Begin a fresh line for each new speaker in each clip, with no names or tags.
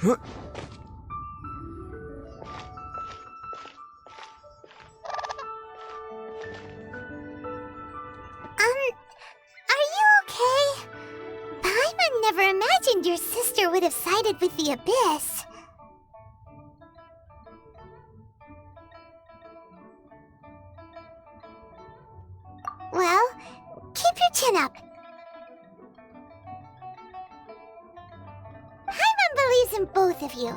Huh?
Are you okay? Paimon never imagined your sister would have sided with the Abyss. Well, keep your chin up. Paimon believes in both of you.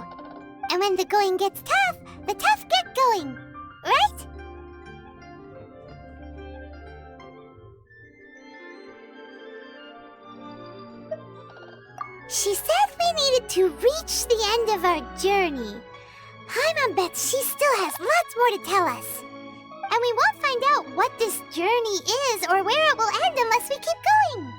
And when the going gets tough, the tough get going. Right? She said we needed to reach the end of our journey. Paimon bets she still has lots more to tell us. And we won't find out what this journey is or where it will end unless we keep going.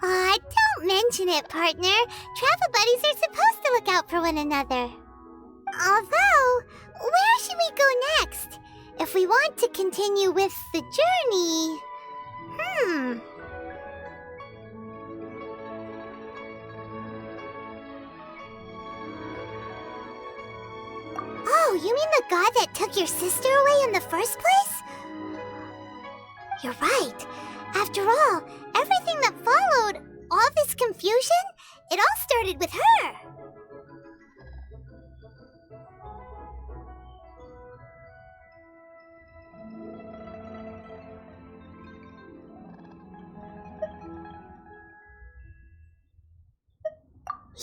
Aw, don't mention it, partner. Travel buddies are supposed to look out for one another. Although, where should we go next? If we want to continue with the journey... Oh, you mean the god that took your sister away in the first place? You're right. After all, everything that followed, all this confusion, it all started with her.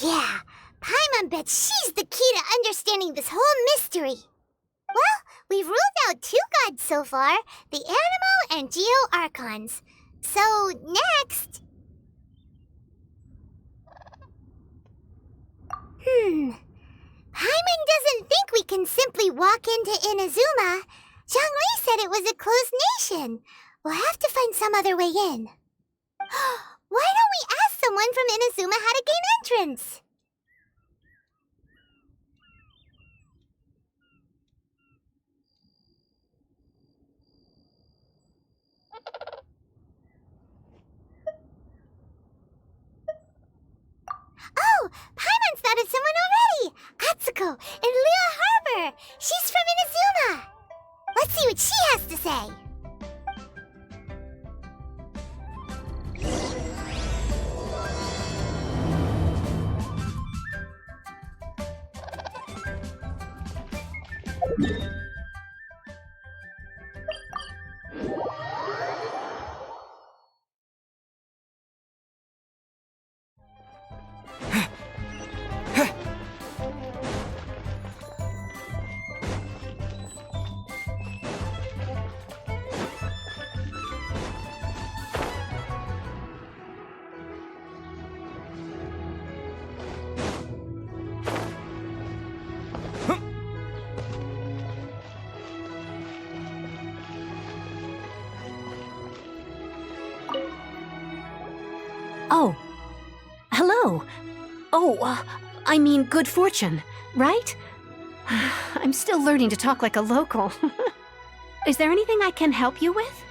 Yeah, Paimon bets she's the key to understanding this whole mystery. Well, we've ruled out 2 gods so far, the Animo and Geo Archons. So, next... Paimon doesn't think we can simply walk into Inazuma. Zhongli said it was a closed nation. We'll have to find some other way in. Why don't we ask someone from Inazuma how to gain entrance? Oh, Paimon's thought of someone already! Atsuko in Lua Harbor! She's from Inazuma! Let's see what she has to say!
Oh. Hello. Oh, I mean good fortune, right? I'm still learning to talk like a local. Is there anything I can help you with?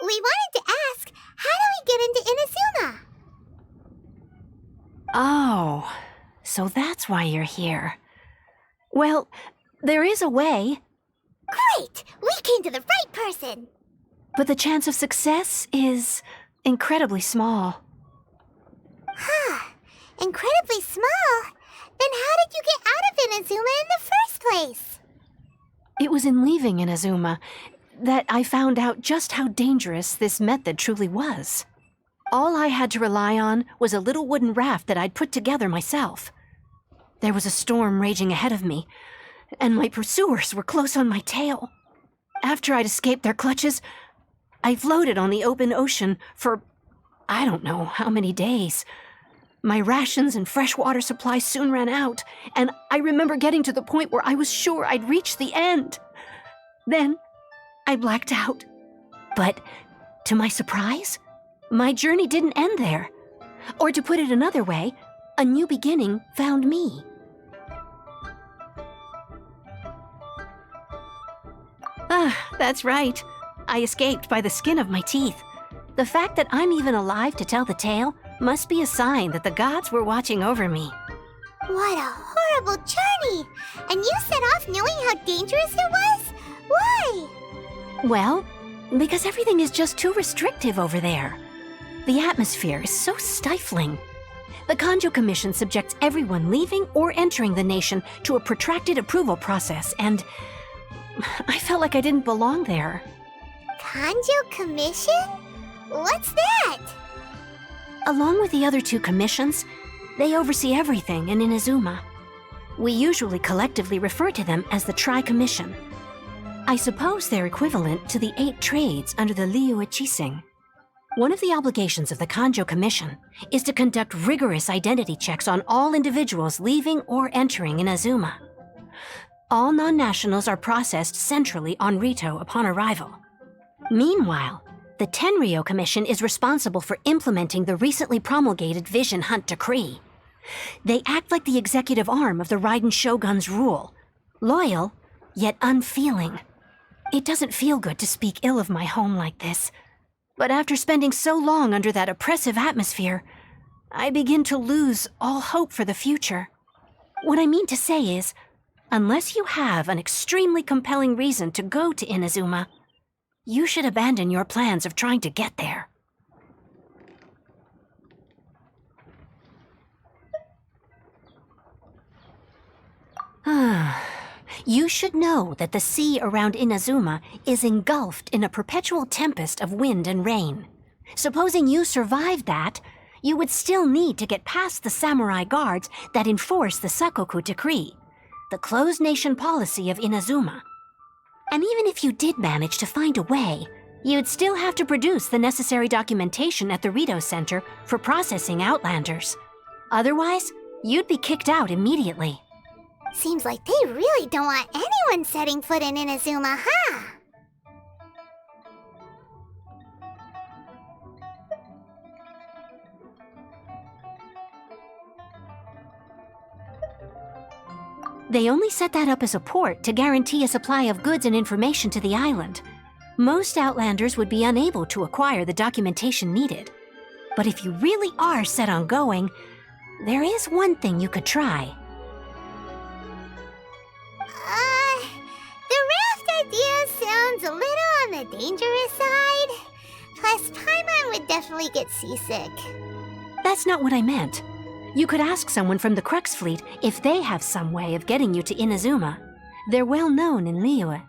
We wanted to ask, how do we get into Inazuma?
Oh, so that's why you're here. Well, there is a way.
Great! We came to the right person!
But the chance of success is incredibly small.
Huh. Incredibly small? Then how did you get out of Inazuma in the first place?
It was in leaving Inazuma that I found out just how dangerous this method truly was. All I had to rely on was a little wooden raft that I'd put together myself. There was a storm raging ahead of me, and my pursuers were close on my tail. After I'd escaped their clutches, I floated on the open ocean for I don't know how many days. My rations and fresh water supply soon ran out, and I remember getting to the point where I was sure I'd reached the end. Then, I blacked out. But, to my surprise, my journey didn't end there. Or to put it another way, a new beginning found me. Ah, that's right. I escaped by the skin of my teeth. The fact that I'm even alive to tell the tale must be a sign that the gods were watching over me.
What a horrible journey! And you set off knowing how dangerous it was? Why?
Well, because everything is just too restrictive over there. The atmosphere is so stifling. The Kanjo Commission subjects everyone leaving or entering the nation to a protracted approval process, and I felt like I didn't belong there.
Kanjo Commission? What's that?
Along with the other two commissions, they oversee everything in Inazuma. We usually collectively refer to them as the Tri-Commission. I suppose they're equivalent to the 8 trades under the Liyue Chising. One of the obligations of the Kanjo Commission is to conduct rigorous identity checks on all individuals leaving or entering Inazuma. All non-nationals are processed centrally on Rito upon arrival. Meanwhile, the Tenryo Commission is responsible for implementing the recently promulgated Vision Hunt Decree. They act like the executive arm of the Raiden Shogun's rule, loyal, yet unfeeling. It doesn't feel good to speak ill of my home like this, but after spending so long under that oppressive atmosphere, I begin to lose all hope for the future. What I mean to say is, unless you have an extremely compelling reason to go to Inazuma, you should abandon your plans of trying to get there. You should know that the sea around Inazuma is engulfed in a perpetual tempest of wind and rain. Supposing you survived that, you would still need to get past the samurai guards that enforce the Sakoku Decree, the closed nation policy of Inazuma. And even if you did manage to find a way, you'd still have to produce the necessary documentation at the Rito Center for processing Outlanders. Otherwise, you'd be kicked out immediately.
Seems like they really don't want anyone setting foot in Inazuma, huh?
They only set that up as a port to guarantee a supply of goods and information to the island. Most Outlanders would be unable to acquire the documentation needed. But if you really are set on going, there is one thing you could try.
The raft idea sounds a little on the dangerous side. Plus, Paimon would definitely get seasick.
That's not what I meant. You could ask someone from the Crux fleet if they have some way of getting you to Inazuma. They're well known in Liyue.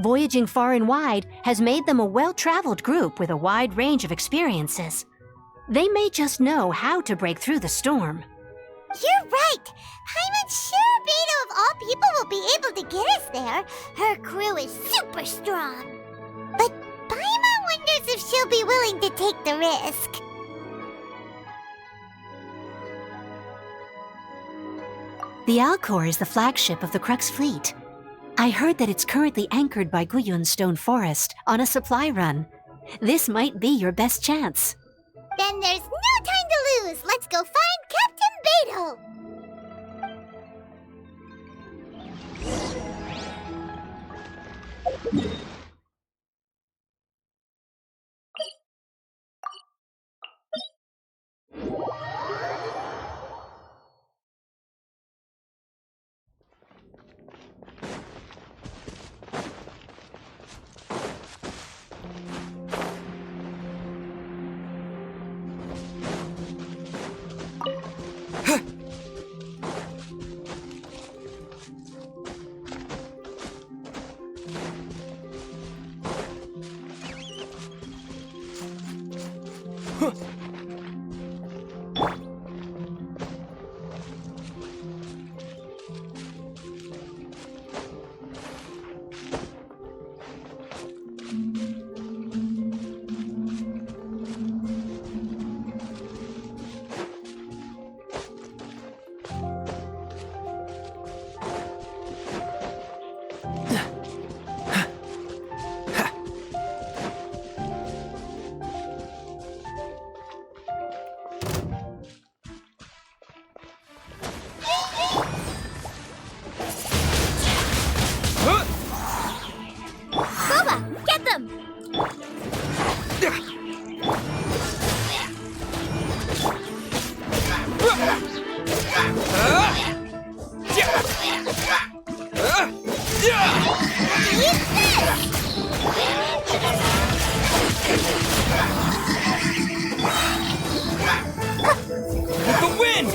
Voyaging far and wide has made them a well-traveled group with a wide range of experiences. They may just know how to break through the storm.
You're right! Paimon's sure Beto of all people will be able to get us there. Her crew is super strong. But Paimon wonders if she'll be willing to take the risk.
The Alcor is the flagship of the Crux fleet. I heard that it's currently anchored by Guyun Stone Forest on a supply run. This might be your best chance.
Then there's no time to lose. Let's go find Captain Beto.
With the wind!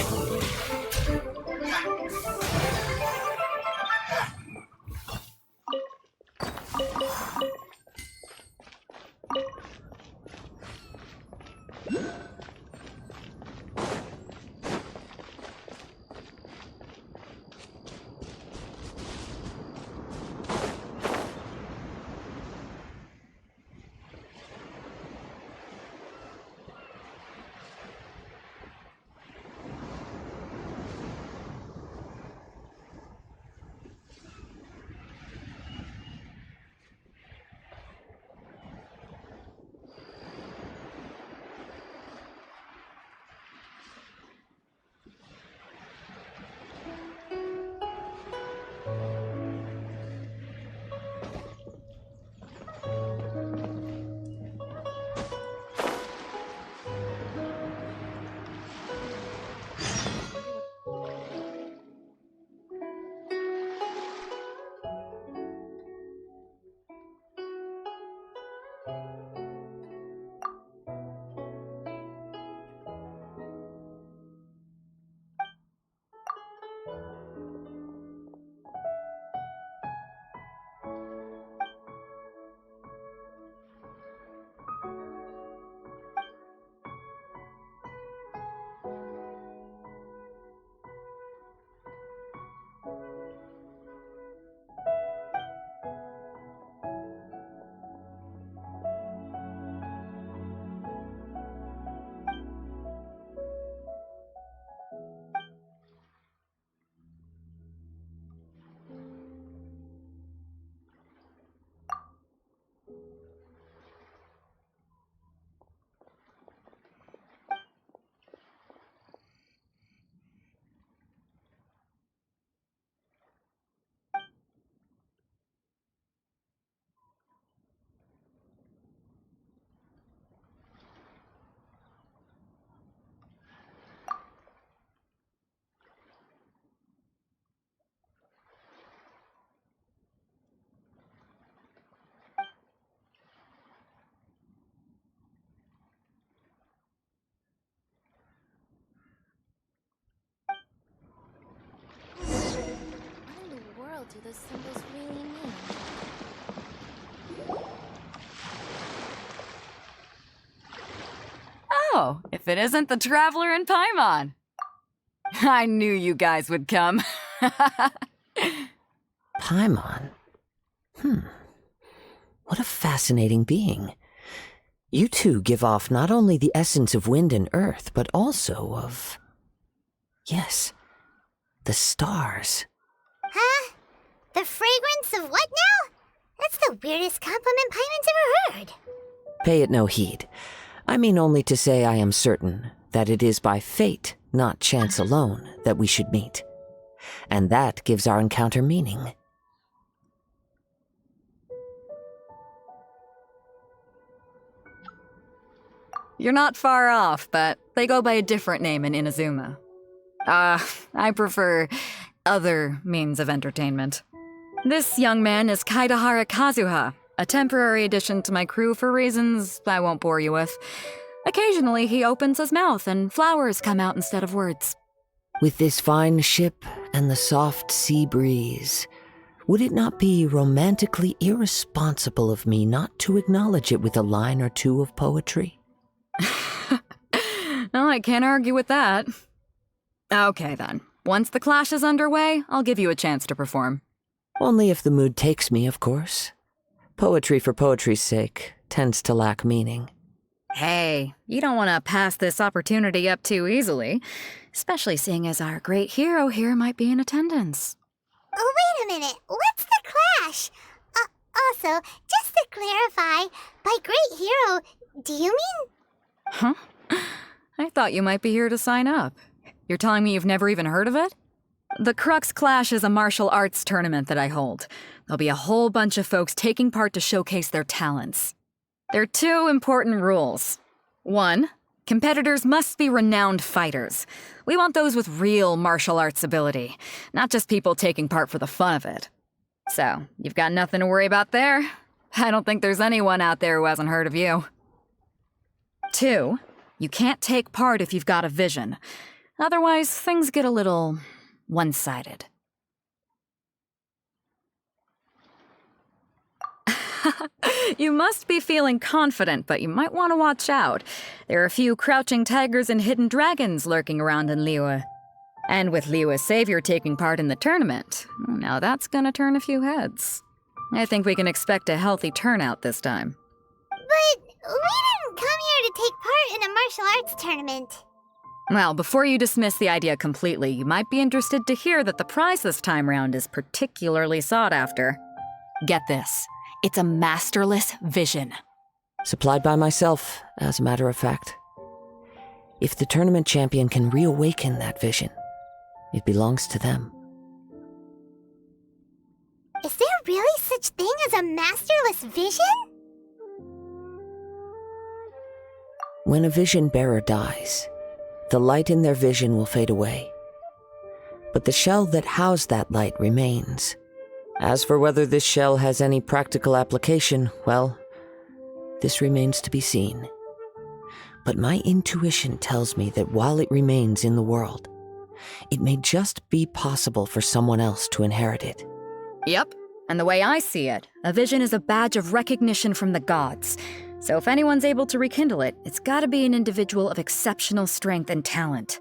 Do those symbols really mean?
Oh, if it isn't the Traveler in Paimon. I knew you guys would come.
Paimon? What a fascinating being. You two give off not only the essence of wind and earth, but also of... yes, the stars.
Huh? The fragrance of what now? That's the weirdest compliment Paimon's ever heard.
Pay it no heed. I mean only to say I am certain that it is by fate, not chance alone, that we should meet. And that gives our encounter meaning.
You're not far off, but they go by a different name in Inazuma. I prefer other means of entertainment. This young man is Kaidahara Kazuha, a temporary addition to my crew for reasons I won't bore you with. Occasionally, he opens his mouth and flowers come out instead of words.
With this fine ship and the soft sea breeze, would it not be romantically irresponsible of me not to acknowledge it with a line or two of poetry?
No, I can't argue with that. Okay, then. Once the clash is underway, I'll give you a chance to perform.
Only if the mood takes me, of course. Poetry for poetry's sake tends to lack meaning.
Hey, you don't want to pass this opportunity up too easily, especially seeing as our great hero here might be in attendance.
Oh, wait a minute. What's the clash? Also, just to clarify, by great hero, do you mean...
Huh? I thought you might be here to sign up. You're telling me you've never even heard of it? The Crux Clash is a martial arts tournament that I hold. There'll be a whole bunch of folks taking part to showcase their talents. There are 2 important rules. 1, competitors must be renowned fighters. We want those with real martial arts ability, not just people taking part for the fun of it. So, you've got nothing to worry about there. I don't think there's anyone out there who hasn't heard of you. 2, you can't take part if you've got a vision. Otherwise, things get a little one-sided. You must be feeling confident, but you might want to watch out. There are a few crouching tigers and hidden dragons lurking around in Liyue. And with Liyue's savior taking part in the tournament, now that's gonna turn a few heads. I think we can expect a healthy turnout this time.
But we didn't come here to take part in a martial arts tournament.
Well, before you dismiss the idea completely, you might be interested to hear that the prize this time round is particularly sought after. Get this. It's a masterless vision.
Supplied by myself, as a matter of fact. If the tournament champion can reawaken that vision, it belongs to them.
Is there really such thing as a masterless vision?
When a vision bearer dies, the light in their vision will fade away. But the shell that housed that light remains. As for whether this shell has any practical application, well, this remains to be seen. But my intuition tells me that while it remains in the world, it may just be possible for someone else to inherit it.
Yep. And the way I see it, a vision is a badge of recognition from the gods. So if anyone's able to rekindle it, it's gotta be an individual of exceptional strength and talent.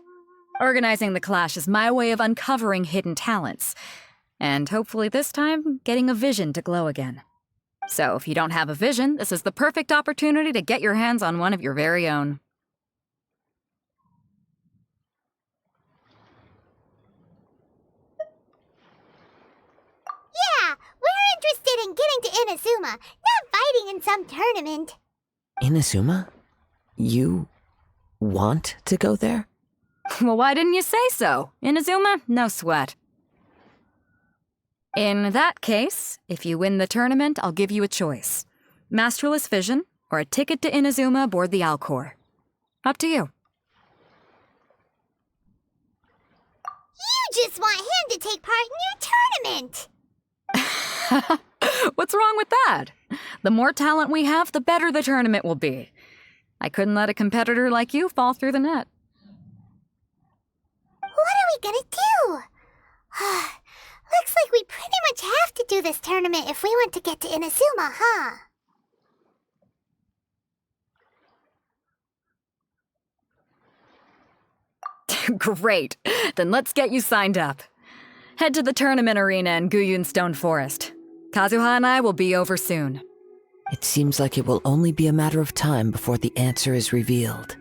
Organizing the clash is my way of uncovering hidden talents. And hopefully this time, getting a vision to glow again. So if you don't have a vision, this is the perfect opportunity to get your hands on one of your very own.
Yeah, we're interested in getting to Inazuma, not fighting in some tournament.
Inazuma? You want to go there?
Well, why didn't you say so? Inazuma? No sweat. In that case, if you win the tournament, I'll give you a choice. Masterless Vision, or a ticket to Inazuma aboard the Alcor. Up to you.
You just want him to take part in your tournament!
What's wrong with that? The more talent we have, the better the tournament will be. I couldn't let a competitor like you fall through the net.
What are we gonna do? Looks like we pretty much have to do this tournament if we want to get to Inazuma, huh?
Great. Then let's get you signed up. Head to the tournament arena in Guyun Stone Forest. Kazuha and I will be over soon.
It seems like it will only be a matter of time before the answer is revealed.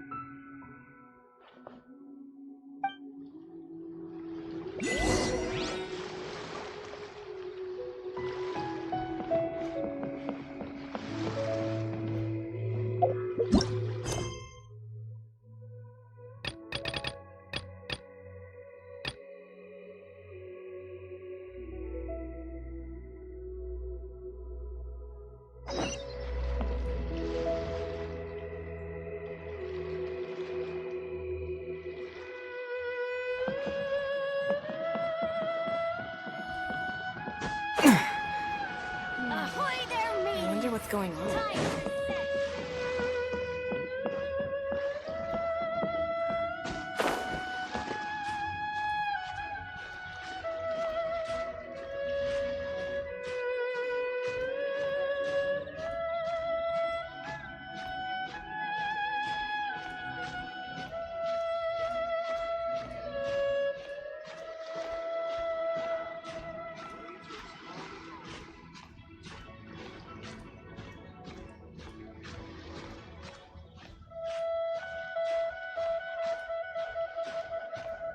I wonder what's going on.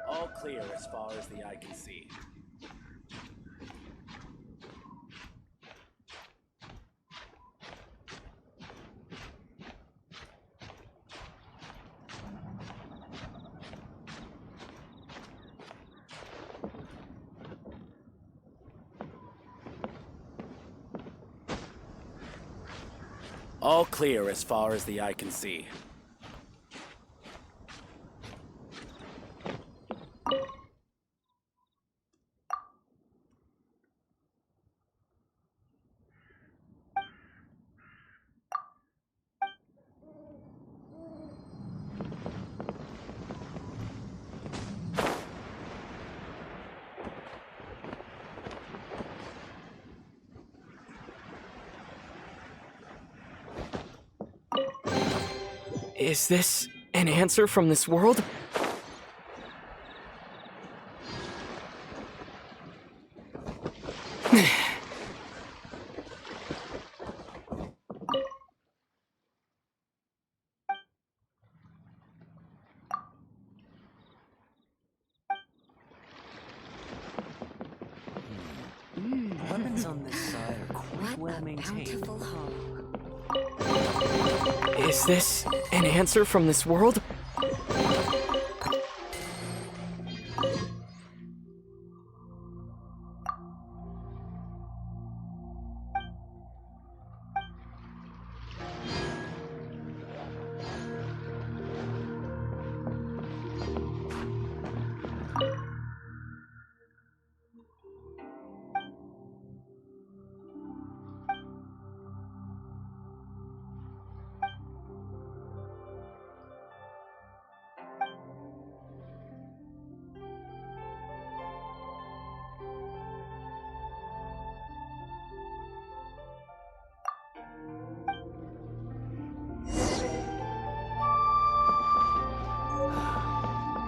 All clear as far as the eye can see. All clear as far as the eye can see.
Is this an answer from this world?
Weapons on this side are quite well maintained.
Is this an answer from this world?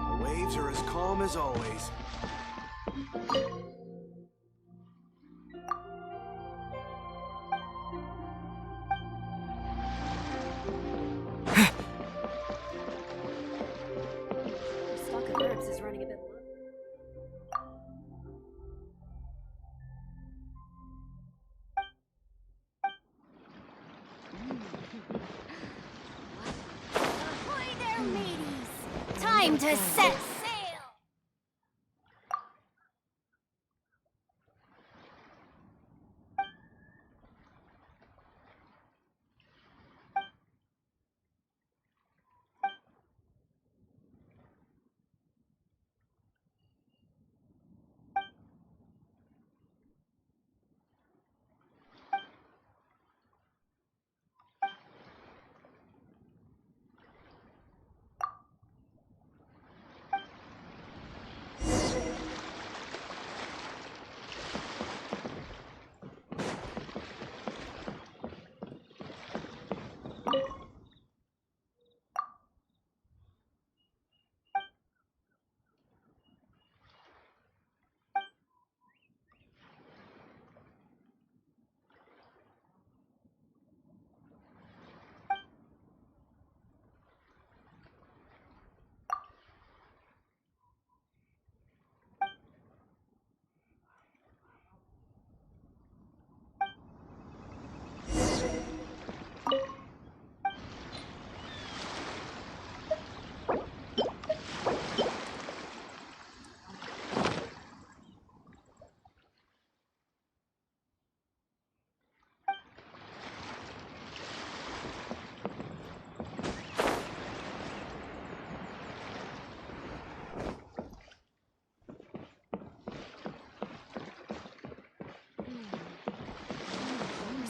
The waves are as calm as always.
Stock of herbs is running a bit low.
Ahoy there, mateys! Time to set sail!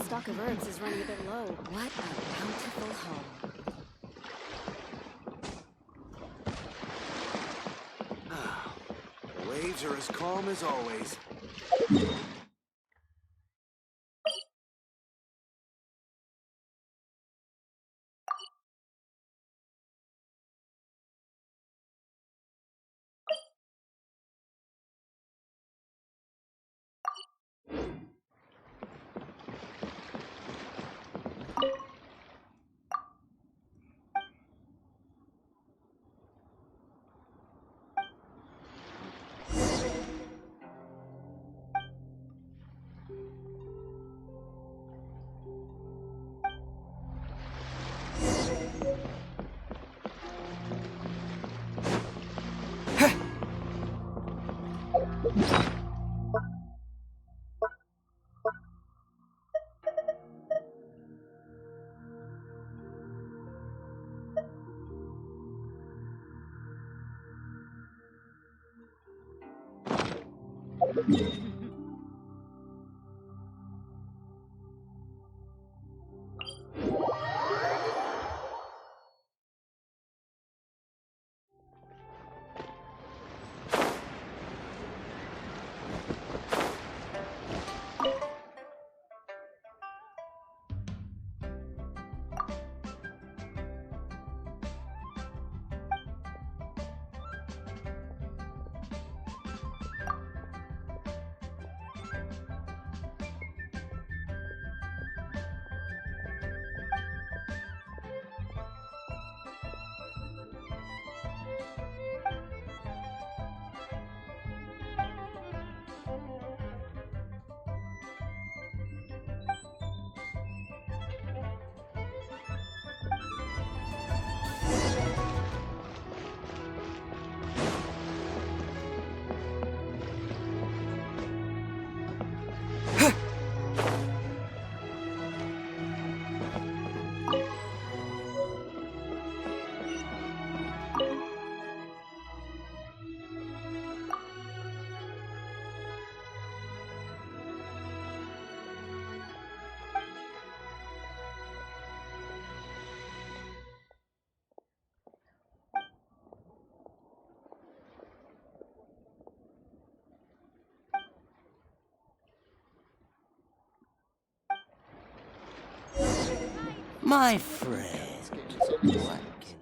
Stock of herbs is running a bit low.
What a bountiful haul.
The waves are as calm as always.
My friend, what can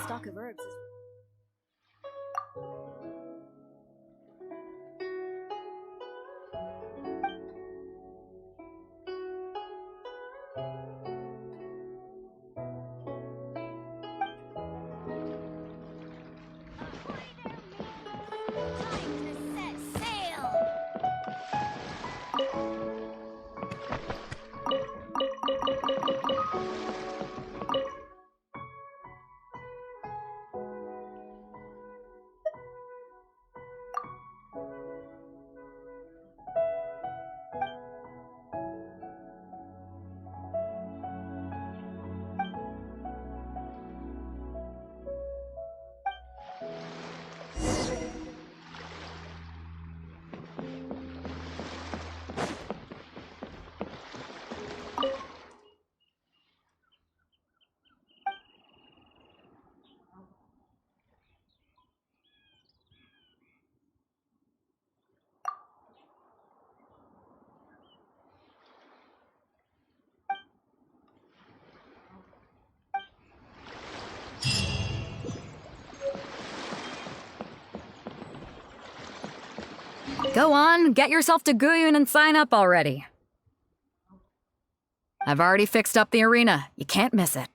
stock of herbs is
Go on, get yourself to Guyun and sign up already. I've already fixed up the arena. You can't miss it.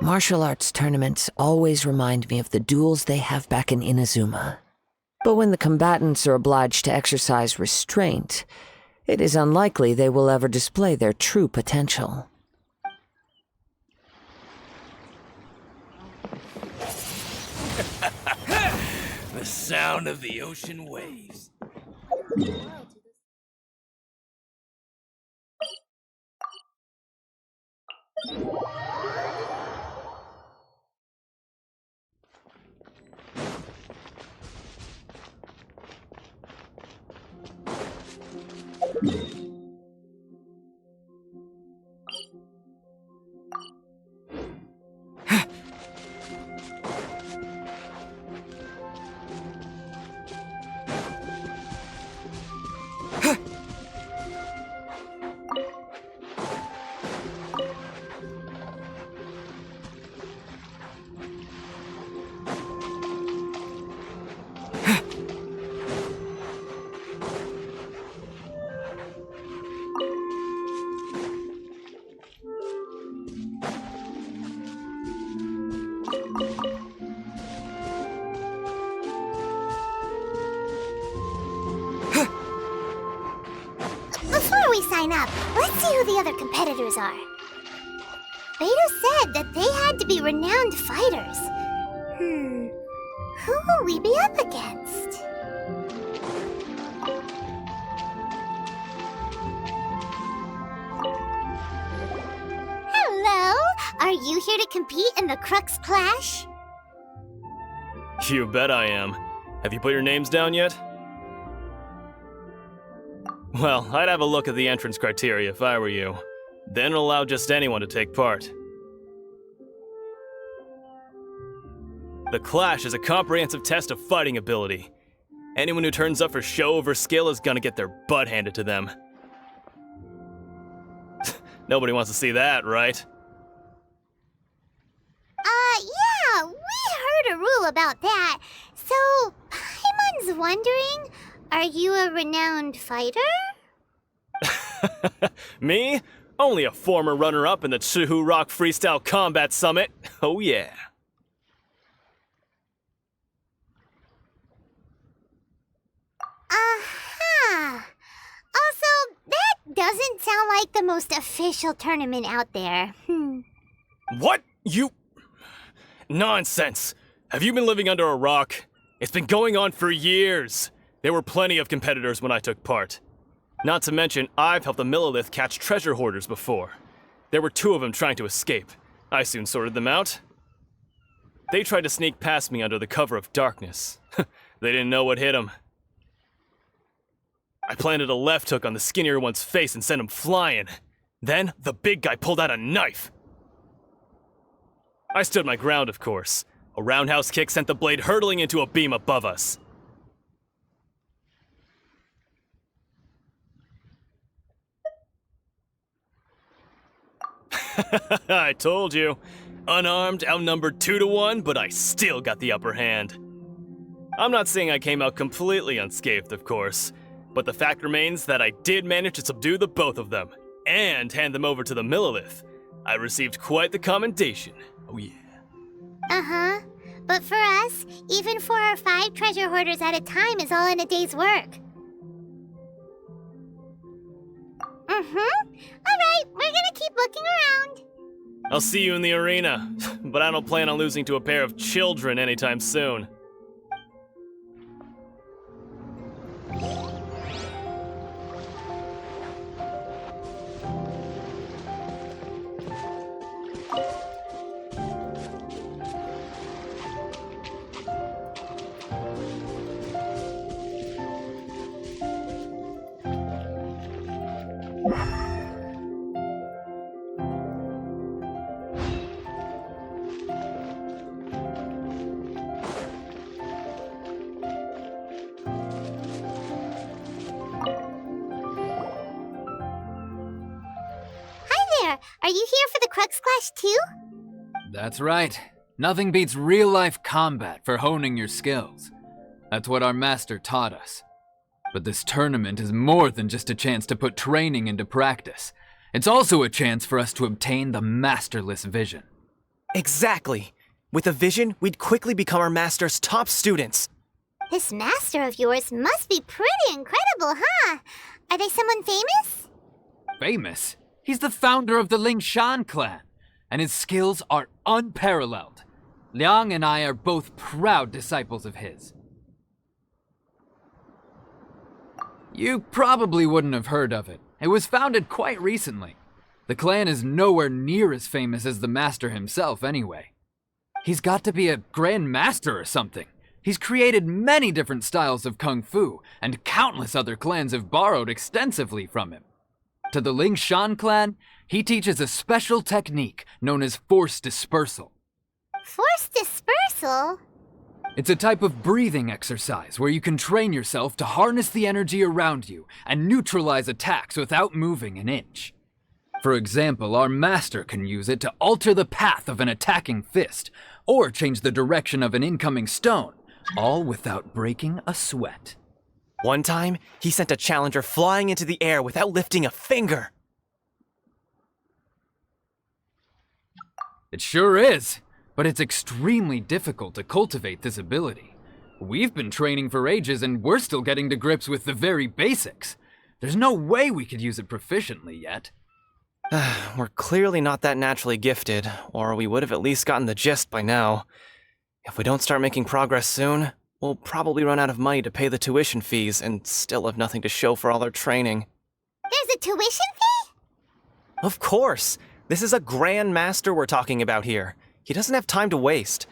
Martial arts tournaments always remind me of the duels they have back in Inazuma. But when the combatants are obliged to exercise restraint, it is unlikely they will ever display their true potential.
The sound of the ocean waves.
Before we sign up, let's see who the other competitors are. Beto said that they had to be renowned fighters. Who will we be up against? Hello! Are you here to compete in the Crux Clash?
You bet I am. Have you put your names down yet? Well, I'd have a look at the entrance criteria if I were you. Then allow just anyone to take part. The Clash is a comprehensive test of fighting ability. Anyone who turns up for show over skill is gonna get their butt handed to them. Nobody wants to see that, right?
Yeah, we heard a rule about that. So, Paimon's wondering, are you a renowned fighter?
Me? Only a former runner-up in the Chihu Rock Freestyle Combat Summit. Oh yeah.
Aha! Also, that doesn't sound like the most official tournament out there.
What? You... Nonsense. Have you been living under a rock? It's been going on for years. There were plenty of competitors when I took part. Not to mention, I've helped the Millilith catch treasure hoarders before. There were 2 of them trying to escape. I soon sorted them out. They tried to sneak past me under the cover of darkness. They didn't know what hit them. I planted a left hook on the skinnier one's face and sent him flying. Then, the big guy pulled out a knife. I stood my ground, of course. A roundhouse kick sent the blade hurtling into a beam above us. I told you. Unarmed, outnumbered 2-1, but I still got the upper hand. I'm not saying I came out completely unscathed, of course, but the fact remains that I did manage to subdue the both of them, and hand them over to the Millilith. I received quite the commendation. Oh yeah.
Uh-huh. But for us, even 4 or 5 treasure hoarders at a time is all in a day's work. Alright, we're gonna keep looking around.
I'll see you in the arena, but I don't plan on losing to a pair of children anytime soon.
Are you here for the Crux Clash too?
That's right. Nothing beats real-life combat for honing your skills. That's what our master taught us. But this tournament is more than just a chance to put training into practice. It's also a chance for us to obtain the masterless vision.
Exactly. With a vision, we'd quickly become our master's top students.
This master of yours must be pretty incredible, huh? Are they someone famous?
Famous? He's the founder of the Lingshan clan, and his skills are unparalleled. Liang and I are both proud disciples of his. You probably wouldn't have heard of it. It was founded quite recently. The clan is nowhere near as famous as the master himself anyway. He's got to be a grand master or something. He's created many different styles of kung fu, and countless other clans have borrowed extensively from him. To the Lingshan clan, he teaches a special technique known as force dispersal.
Force dispersal?
It's a type of breathing exercise where you can train yourself to harness the energy around you and neutralize attacks without moving an inch. For example, our master can use it to alter the path of an attacking fist, or change the direction of an incoming stone, all without breaking a sweat.
One time, he sent a challenger flying into the air without lifting a finger.
It sure is, but it's extremely difficult to cultivate this ability. We've been training for ages and we're still getting to grips with the very basics. There's no way we could use it proficiently yet.
We're clearly not that naturally gifted, or we would have at least gotten the gist by now. If we don't start making progress soon, we'll probably run out of money to pay the tuition fees and still have nothing to show for all our training.
There's a tuition fee?
Of course! This is a grand master we're talking about here. He doesn't have time to waste.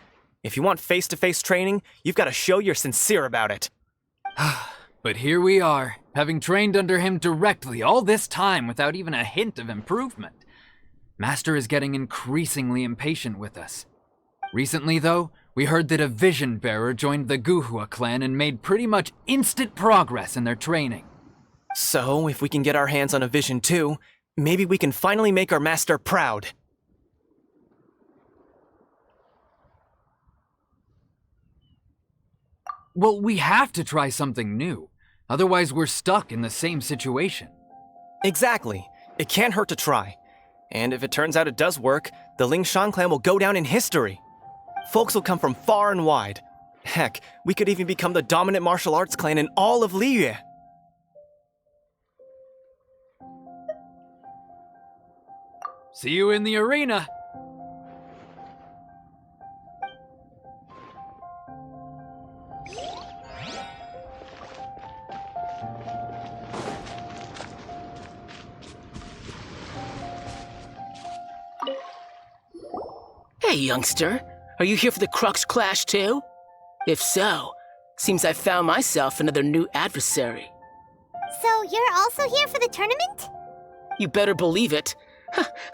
If you want face-to-face training, you've got to show you're sincere about it.
But here we are, having trained under him directly all this time without even a hint of improvement. Master is getting increasingly impatient with us. Recently, though, we heard that a vision bearer joined the Guhua clan and made pretty much instant progress in their training.
So, if we can get our hands on a vision too, maybe we can finally make our master proud.
Well, we have to try something new. Otherwise, we're stuck in the same situation.
Exactly. It can't hurt to try. And if it turns out it does work, the Lingshan clan will go down in history. Folks will come from far and wide. Heck, we could even become the dominant martial arts clan in all of Liyue.
See you in the arena!
Hey, youngster. Are you here for the Crux clash too? If so, seems I found myself another new adversary.
So you're also here for the tournament?
You better believe it.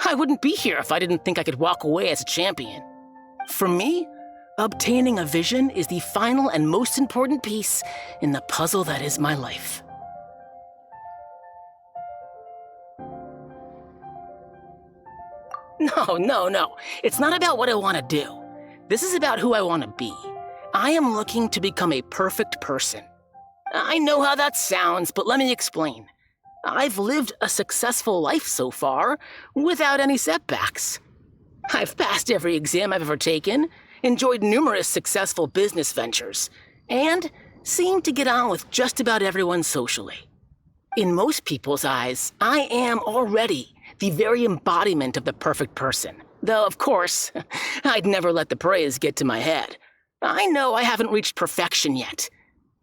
I wouldn't be here if I didn't think I could walk away as a champion. For me, obtaining a vision is the final and most important piece in the puzzle that is my life. No. It's not about what I want to do. This is about who I want to be. I am looking to become a perfect person. I know how that sounds, but let me explain. I've lived a successful life so far, without any setbacks. I've passed every exam I've ever taken, enjoyed numerous successful business ventures, and seemed to get on with just about everyone socially. In most people's eyes, I am already the very embodiment of the perfect person. Though, of course, I'd never let the praise get to my head. I know I haven't reached perfection yet,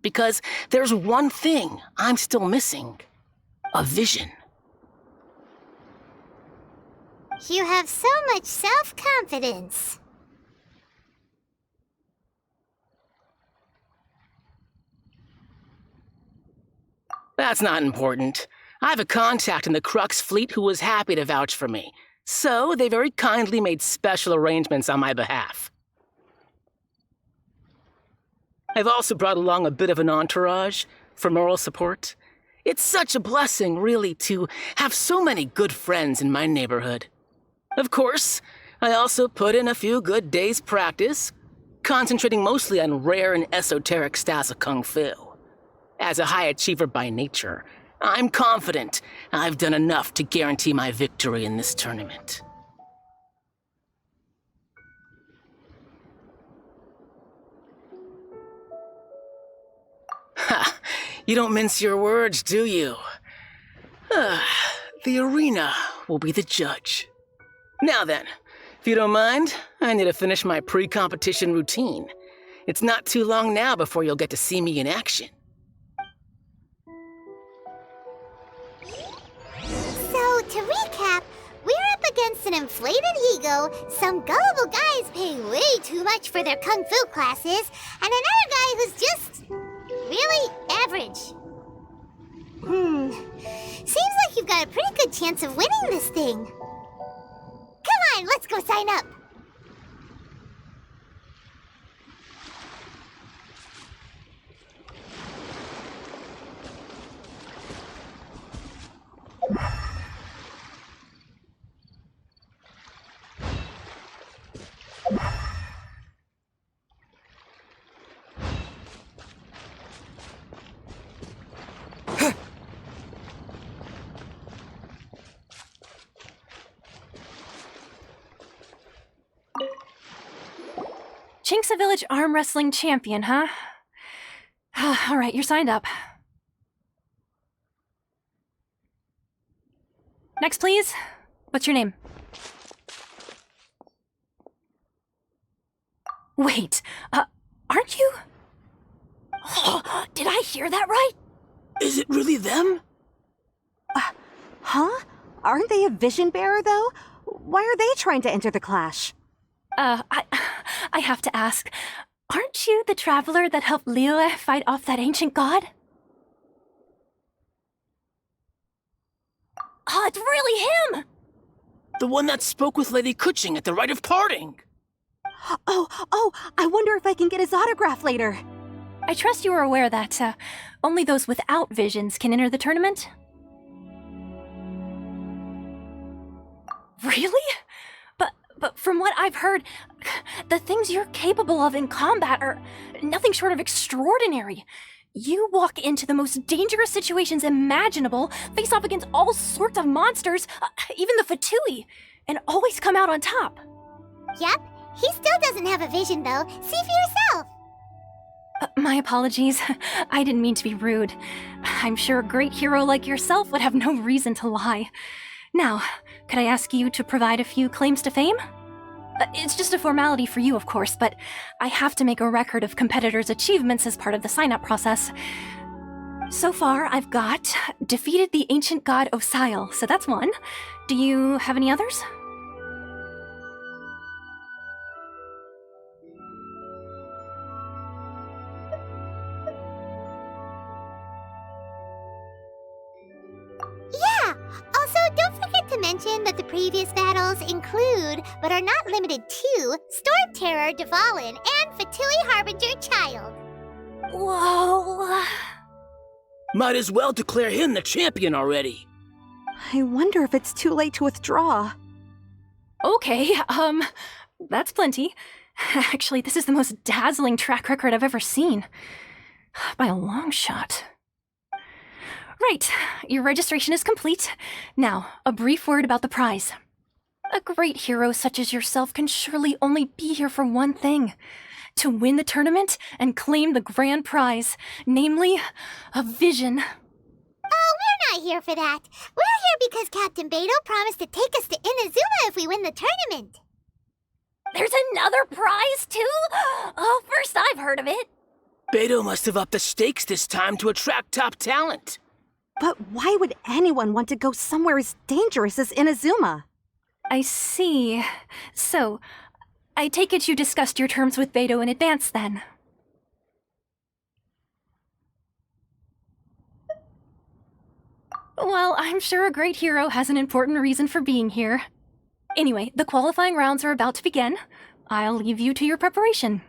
because there's one thing I'm still missing. A vision.
You have so much self-confidence.
That's not important. I have a contact in the Crux fleet who was happy to vouch for me, so they very kindly made special arrangements on my behalf. I've also brought along a bit of an entourage for moral support. It's such a blessing, really, to have so many good friends in my neighborhood. Of course, I also put in a few good days' practice, concentrating mostly on rare and esoteric styles of Kung Fu. As a high achiever by nature, I'm confident I've done enough to guarantee my victory in this tournament. Ha! You don't mince your words, do you? The arena will be the judge. Now then, if you don't mind, I need to finish my pre-competition routine. It's not too long now before you'll get to see me in action.
So, to recap, we're up against an inflated ego, some gullible guys paying way too much for their kung fu classes, and another guy who's just really average. Seems like you've got a pretty good chance of winning this thing. Come on, let's go sign up.
Chinksa Village arm wrestling champion, huh? All right, you're signed up. Next, please. What's your name? Wait, aren't you? Oh, did I hear that right?
Is it really them?
Huh? Aren't they a vision bearer, though? Why are they trying to enter the clash?
I have to ask, aren't you the traveler that helped Liyue fight off that ancient god? Oh, it's really him!
The one that spoke with Lady Kuching at the rite of parting.
Oh, I wonder if I can get his autograph later.
I trust you are aware that only those without visions can enter the tournament? Really? But from what I've heard, the things you're capable of in combat are nothing short of extraordinary. You walk into the most dangerous situations imaginable, face off against all sorts of monsters, even the Fatui, and always come out on top.
Yep, he still doesn't have a vision though. See for yourself.
My apologies. I didn't mean to be rude. I'm sure a great hero like yourself would have no reason to lie. Now, could I ask you to provide a few claims to fame? It's just a formality for you, of course, but I have to make a record of competitors' achievements as part of the sign-up process. So far, I've got defeated the ancient god Osile, so that's one. Do you have any others?
Yeah! Also, don't forget to mention that the previous battles include, but are not limited to, Storm Terror Devalin and Fatui Harbinger Child.
Whoa!
Might as well declare him the champion already.
I wonder if it's too late to withdraw.
Okay, that's plenty. Actually, this is the most dazzling track record I've ever seen. By a long shot. Right, your registration is complete. Now, a brief word about the prize. A great hero such as yourself can surely only be here for one thing. To win the tournament and claim the grand prize, namely, a vision.
Oh, we're not here for that. We're here because Captain Beto promised to take us to Inazuma if we win the tournament.
There's another prize, too? Oh, first I've heard of it.
Beto must have upped the stakes this time to attract top talent.
But why would anyone want to go somewhere as dangerous as Inazuma?
I see. So, I take it you discussed your terms with Beto in advance, then? Well, I'm sure a great hero has an important reason for being here. Anyway, the qualifying rounds are about to begin. I'll leave you to your preparation.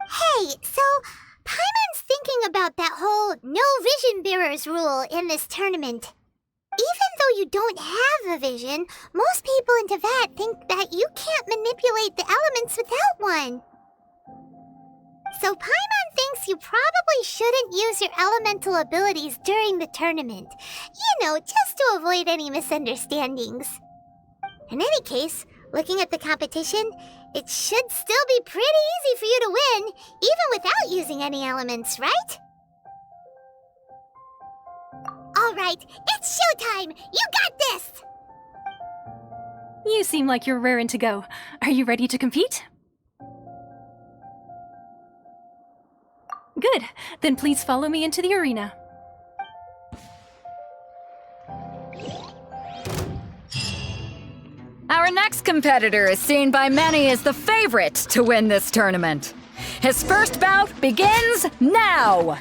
Hey, so Paimon's thinking about that whole no vision bearers rule in this tournament. Even though you don't have a vision, most people in Teyvat think that you can't manipulate the elements without one. So Paimon thinks you probably shouldn't use your elemental abilities during the tournament. You know, just to avoid any misunderstandings. In any case, looking at the competition, it should still be pretty easy for you to win, even without using any elements, right? All right, it's showtime! You got this!
You seem like you're raring to go. Are you ready to compete? Good. Then please follow me into the arena.
Our next competitor is seen by many as the favorite to win this tournament. His first bout begins now!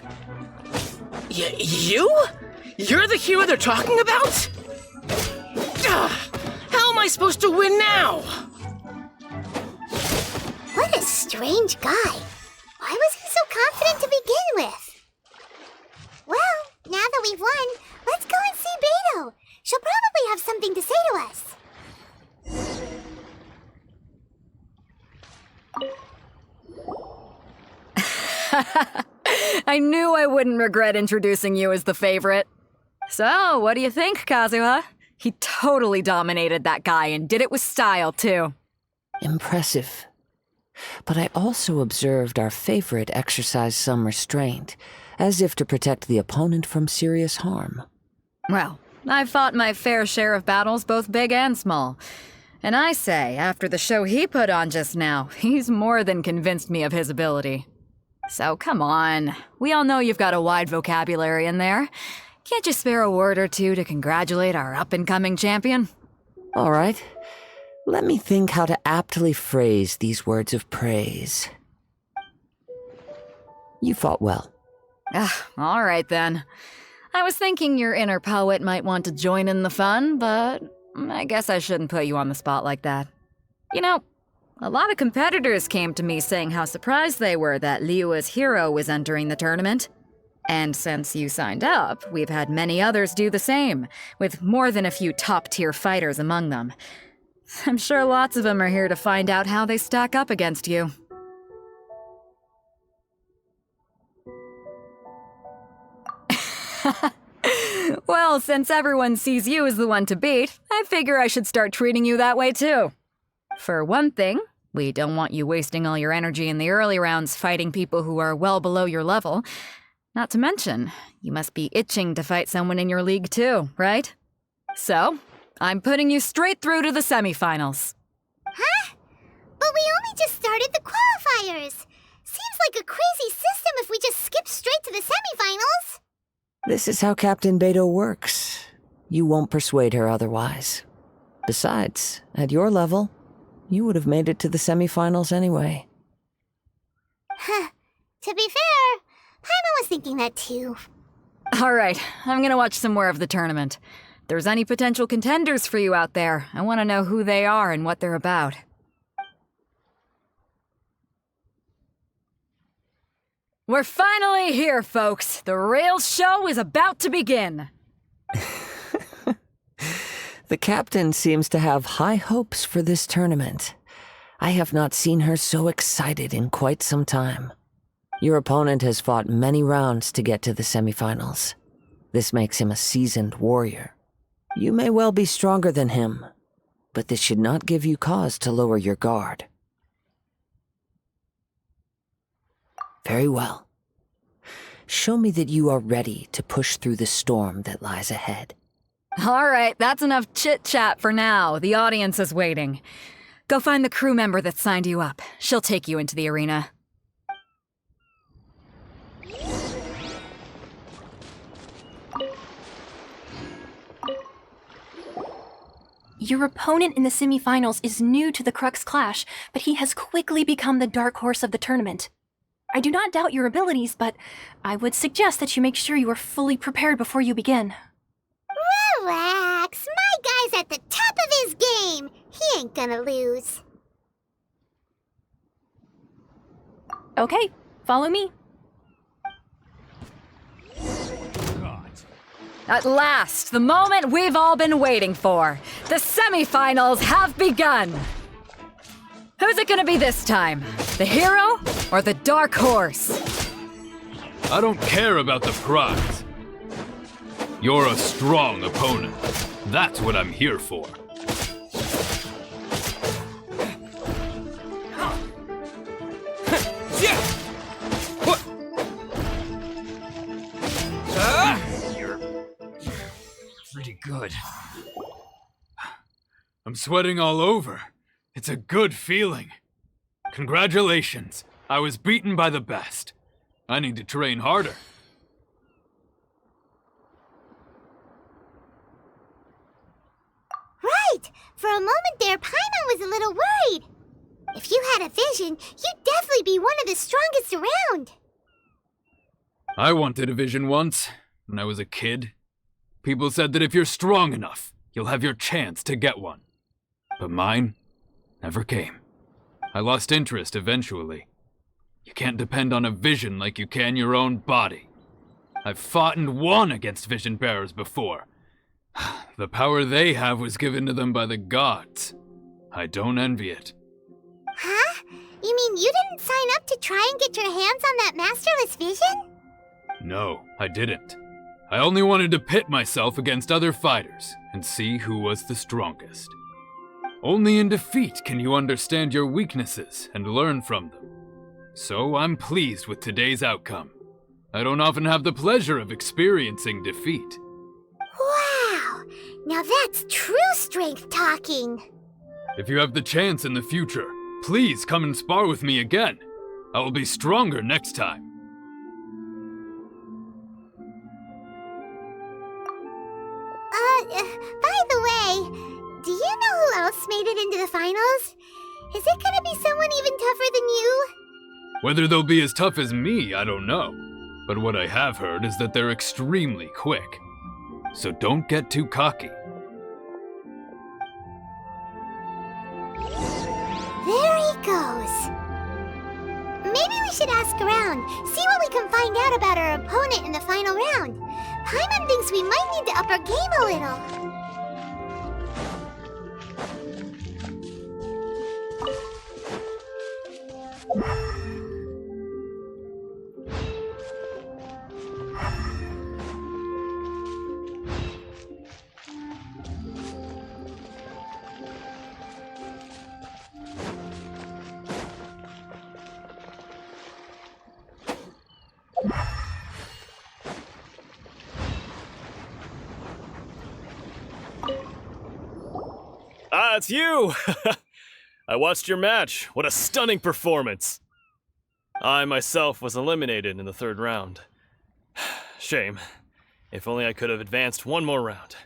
You? You're the hero they're talking about? How am I supposed to win now?
What a strange guy. Why was he so confident to begin with? Well, now that we've won, let's go and see Beto. She'll probably have something to say to us.
I knew I wouldn't regret introducing you as the favorite. So, what do you think, Kazuha? He totally dominated that guy and did it with style, too.
Impressive. But I also observed our favorite exercise some restraint, as if to protect the opponent from serious harm.
Well, I've fought my fair share of battles, both big and small. And I say, after the show he put on just now, he's more than convinced me of his ability. So come on, we all know you've got a wide vocabulary in there. Can't you spare a word or two to congratulate our up-and-coming champion?
All right. Let me think how to aptly phrase these words of praise. You fought well.
All right then. I was thinking your inner poet might want to join in the fun, but I guess I shouldn't put you on the spot like that. You know, a lot of competitors came to me saying how surprised they were that Liyue's hero was entering the tournament. And since you signed up, we've had many others do the same, with more than a few top-tier fighters among them. I'm sure lots of them are here to find out how they stack up against you. Well, since everyone sees you as the one to beat, I figure I should start treating you that way too. For one thing, we don't want you wasting all your energy in the early rounds fighting people who are well below your level. Not to mention, you must be itching to fight someone in your league too, right? So, I'm putting you straight through to the semifinals.
Huh? But we only just started the qualifiers. Seems like a crazy system if we just skip straight to the semifinals.
This is how Captain Beto works. You won't persuade her otherwise. Besides, at your level, you would have made it to the semifinals anyway.
Huh. To be fair, Paimon was thinking that too.
All right, I'm gonna watch some more of the tournament. If there's any potential contenders for you out there, I want to know who they are and what they're about. We're finally here, folks. The real show is about to begin.
The captain seems to have high hopes for this tournament. I have not seen her so excited in quite some time. Your opponent has fought many rounds to get to the semifinals. This makes him a seasoned warrior. You may well be stronger than him, but this should not give you cause to lower your guard. Very well. Show me that you are ready to push through the storm that lies ahead.
All right, that's enough chit-chat for now. The audience is waiting. Go find the crew member that signed you up. She'll take you into the arena.
Your opponent in the semifinals is new to the Crux clash, but he has quickly become the dark horse of the tournament. I do not doubt your abilities, but I would suggest that you make sure you are fully prepared before you begin.
Relax, my guy's at the top of his game. He ain't gonna lose.
Okay, follow me.
At last, the moment we've all been waiting for. The semifinals have begun. Who's it gonna be this time? The hero or the dark horse?
I don't care about the prize. You're a strong opponent. That's what I'm here for.
You're pretty good. I'm sweating all over. It's a good feeling. Congratulations. I was beaten by the best. I need to train harder.
Right! For a moment there, Paimon was a little worried. If you had a vision, you'd definitely be one of the strongest around.
I wanted a vision once, when I was a kid. People said that if you're strong enough, you'll have your chance to get one. But mine never came. I lost interest eventually. You can't depend on a vision like you can your own body. I've fought and won against vision bearers before. The power they have was given to them by the gods. I don't envy it.
Huh? You mean you didn't sign up to try and get your hands on that masterless vision?
No, I didn't. I only wanted to pit myself against other fighters and see who was the strongest. Only in defeat can you understand your weaknesses and learn from them. So I'm pleased with today's outcome. I don't often have the pleasure of experiencing defeat.
Wow! Now that's true strength talking.
If you have the chance in the future, please come and spar with me again. I will be stronger next time.
By the way, do you know who else made it into the finals? Is it gonna be someone even tougher than you?
Whether they'll be as tough as me, I don't know. But what I have heard is that they're extremely quick. So don't get too cocky.
There he goes. Maybe we should ask around, see what we can find out about our opponent in the final round. Paimon thinks we might need to up our game a little.
Ah, it's you! I watched your match. What a stunning performance. I myself was eliminated in the third round. Shame. If only I could have advanced one more round.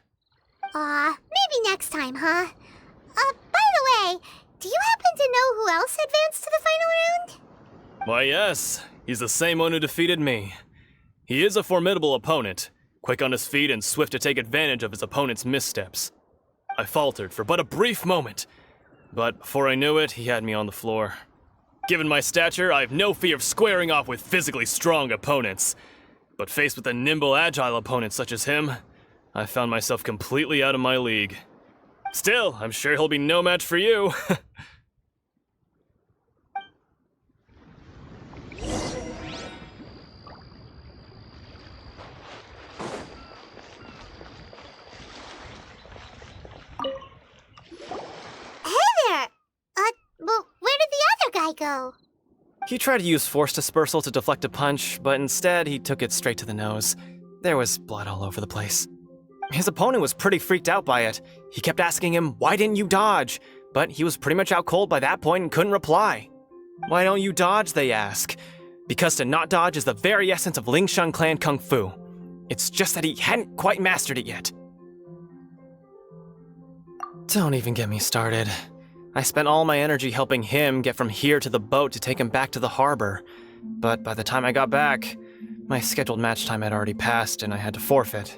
Maybe next time, huh? By the way, do you happen to know who else advanced to the final round?
Why, yes. He's the same one who defeated me. He is a formidable opponent, quick on his feet and swift to take advantage of his opponent's missteps. I faltered for but a brief moment, but before I knew it, he had me on the floor. Given my stature, I have no fear of squaring off with physically strong opponents. But faced with a nimble, agile opponent such as him, I found myself completely out of my league. Still, I'm sure he'll be no match for you.
Well, where did the other guy go?
He tried to use force dispersal to deflect a punch, but instead he took it straight to the nose. There was blood all over the place. His opponent was pretty freaked out by it. He kept asking him, "Why didn't you dodge?" But he was pretty much out cold by that point and couldn't reply. "Why don't you dodge?" they ask. Because to not dodge is the very essence of Lingsheng clan kung fu. It's just that he hadn't quite mastered it yet. Don't even get me started. I spent all my energy helping him get from here to the boat to take him back to the harbor. But by the time I got back, my scheduled match time had already passed and I had to forfeit.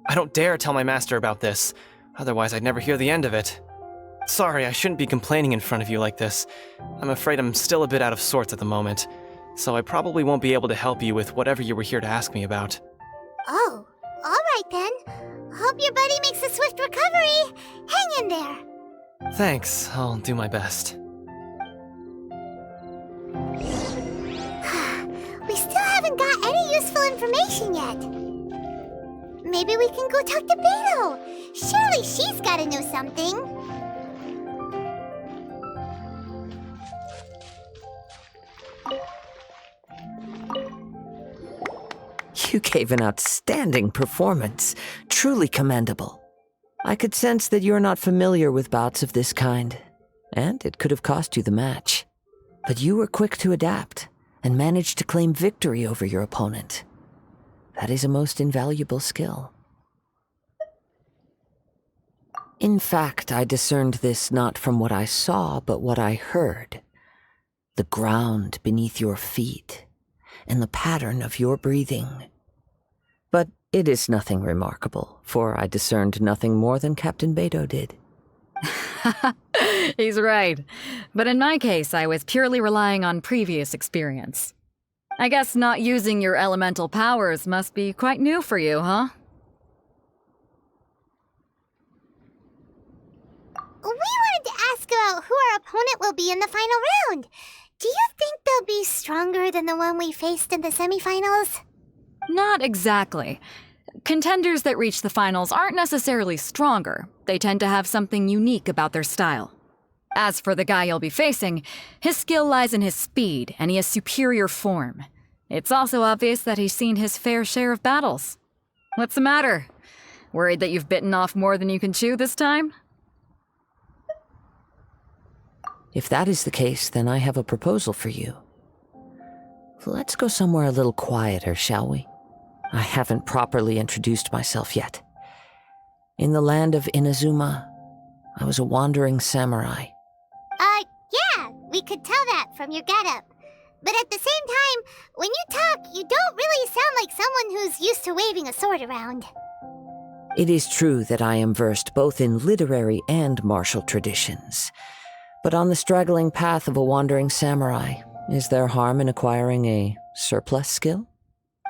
I don't dare tell my master about this, otherwise I'd never hear the end of it. Sorry, I shouldn't be complaining in front of you like this. I'm afraid I'm still a bit out of sorts at the moment, so I probably won't be able to help you with whatever you were here to ask me about.
Oh, alright then. Hope your buddy makes a swift recovery. Hang in there.
Thanks, I'll do my best.
We still haven't got any useful information yet. Maybe we can go talk to Beto. Surely she's gotta know something.
You gave an outstanding performance. Truly commendable. I could sense that you're not familiar with bouts of this kind, and it could have cost you the match. But you were quick to adapt, and managed to claim victory over your opponent. That is a most invaluable skill. In fact, I discerned this not from what I saw, but what I heard. The ground beneath your feet, and the pattern of your breathing. But it is nothing remarkable, for I discerned nothing more than Captain Beto did.
He's right. But in my case, I was purely relying on previous experience. I guess not using your elemental powers must be quite new for you, huh?
We wanted to ask about who our opponent will be in the final round. Do you think they'll be stronger than the one we faced in the semifinals?
Not exactly. Contenders that reach the finals aren't necessarily stronger. They tend to have something unique about their style. As for the guy you'll be facing, his skill lies in his speed, and he has superior form. It's also obvious that he's seen his fair share of battles. What's the matter? Worried that you've bitten off more than you can chew this time?
If that is the case, then I have a proposal for you. Let's go somewhere a little quieter, shall we? I haven't properly introduced myself yet. In the land of Inazuma, I was a wandering samurai.
Yeah, We could tell that from your getup. But at the same time, when you talk, you don't really sound like someone who's used to waving a sword around.
It is true that I am versed both in literary and martial traditions. But on the straggling path of a wandering samurai, is there harm in acquiring a surplus skill?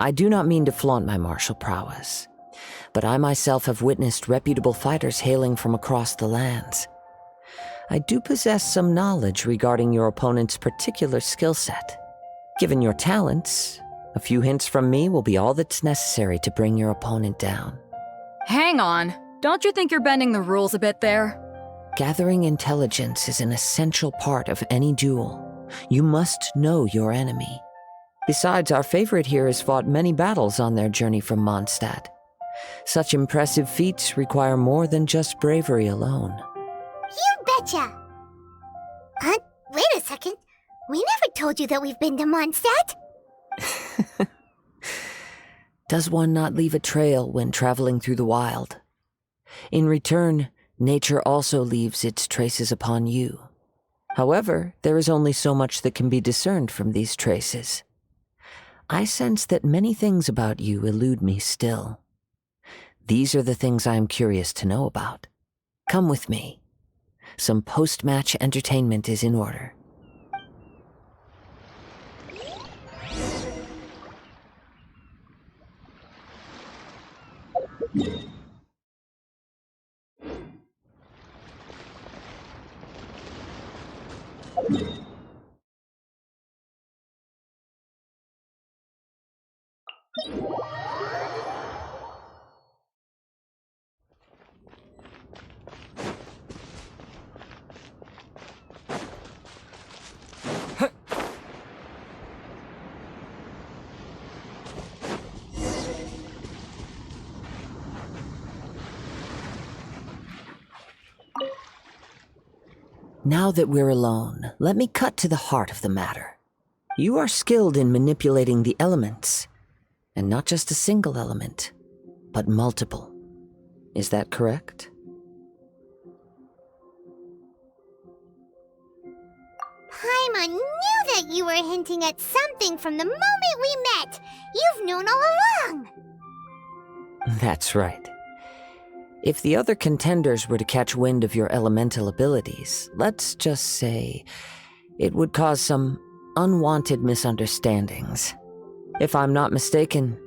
I do not mean to flaunt my martial prowess, but I myself have witnessed reputable fighters hailing from across the lands. I do possess some knowledge regarding your opponent's particular skill set. Given your talents, a few hints from me will be all that's necessary to bring your opponent down.
Hang on. Don't you think you're bending the rules a bit there?
Gathering intelligence is an essential part of any duel. You must know your enemy. Besides, our favorite here has fought many battles on their journey from Mondstadt. Such impressive feats require more than just bravery alone.
You betcha! Wait a second. We never told you that we've been to Mondstadt.
Does one not leave a trail when traveling through the wild? In return, nature also leaves its traces upon you. However, there is only so much that can be discerned from these traces. I sense that many things about you elude me still. These are the things I am curious to know about. Come with me. Some post-match entertainment is in order. Now that we're alone, let me cut to the heart of the matter. You are skilled in manipulating the elements, and not just a single element, but multiple. Is that correct?
Paimon knew that you were hinting at something from the moment we met. You've known all along.
That's right. If the other contenders were to catch wind of your elemental abilities, let's just say it would cause some unwanted misunderstandings. If I'm not mistaken,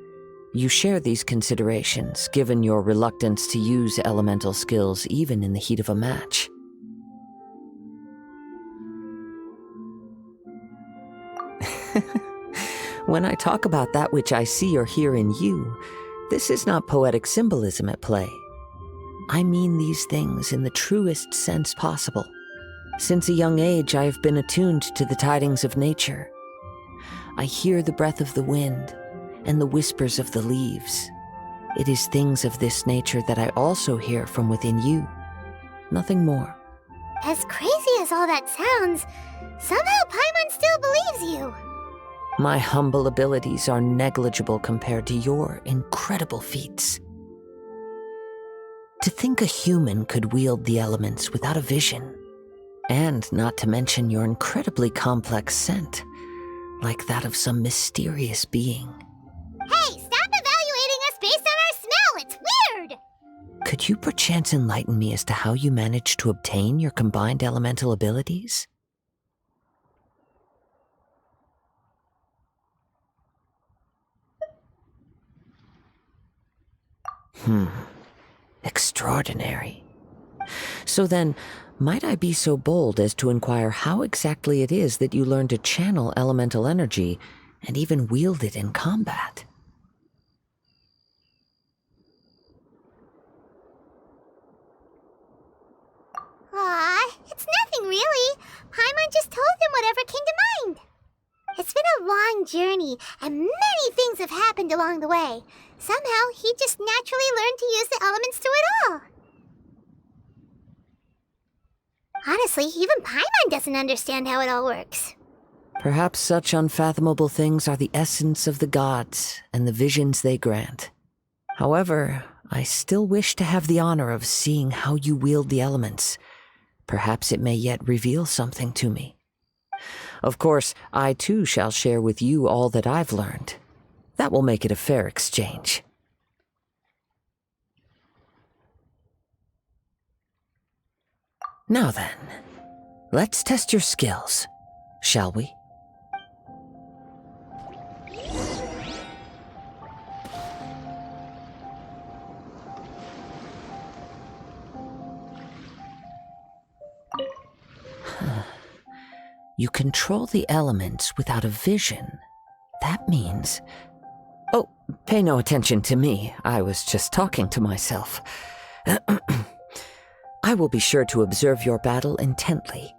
you share these considerations, given your reluctance to use elemental skills even in the heat of a match. When I talk about that which I see or hear in you, this is not poetic symbolism at play. I mean these things in the truest sense possible. Since a young age, I have been attuned to the tidings of nature. I hear the breath of the wind and the whispers of the leaves. It is things of this nature that I also hear from within you. Nothing more.
As crazy as all that sounds, somehow Paimon still believes you.
My humble abilities are negligible compared to your incredible feats. To think a human could wield the elements without a vision, and not to mention your incredibly complex scent, like that of some mysterious being.
Hey, stop evaluating us based on our smell! It's weird!
Could you perchance enlighten me as to how you managed to obtain your combined elemental abilities? Extraordinary. So then, might I be so bold as to inquire how exactly it is that you learn to channel elemental energy and even wield it in combat?
Aw, it's nothing really. Paimon just told him whatever came to mind. It's been a long journey, and many things have happened along the way. Somehow, he just naturally learned to use the elements through it all. Honestly, even Paimon doesn't understand how it all works.
Perhaps such unfathomable things are the essence of the gods and the visions they grant. However, I still wish to have the honor of seeing how you wield the elements. Perhaps it may yet reveal something to me. Of course, I too shall share with you all that I've learned. That will make it a fair exchange. Now then, let's test your skills, shall we? You control the elements without a vision. That means... Oh, pay no attention to me. I was just talking to myself. I will be sure to observe your battle intently.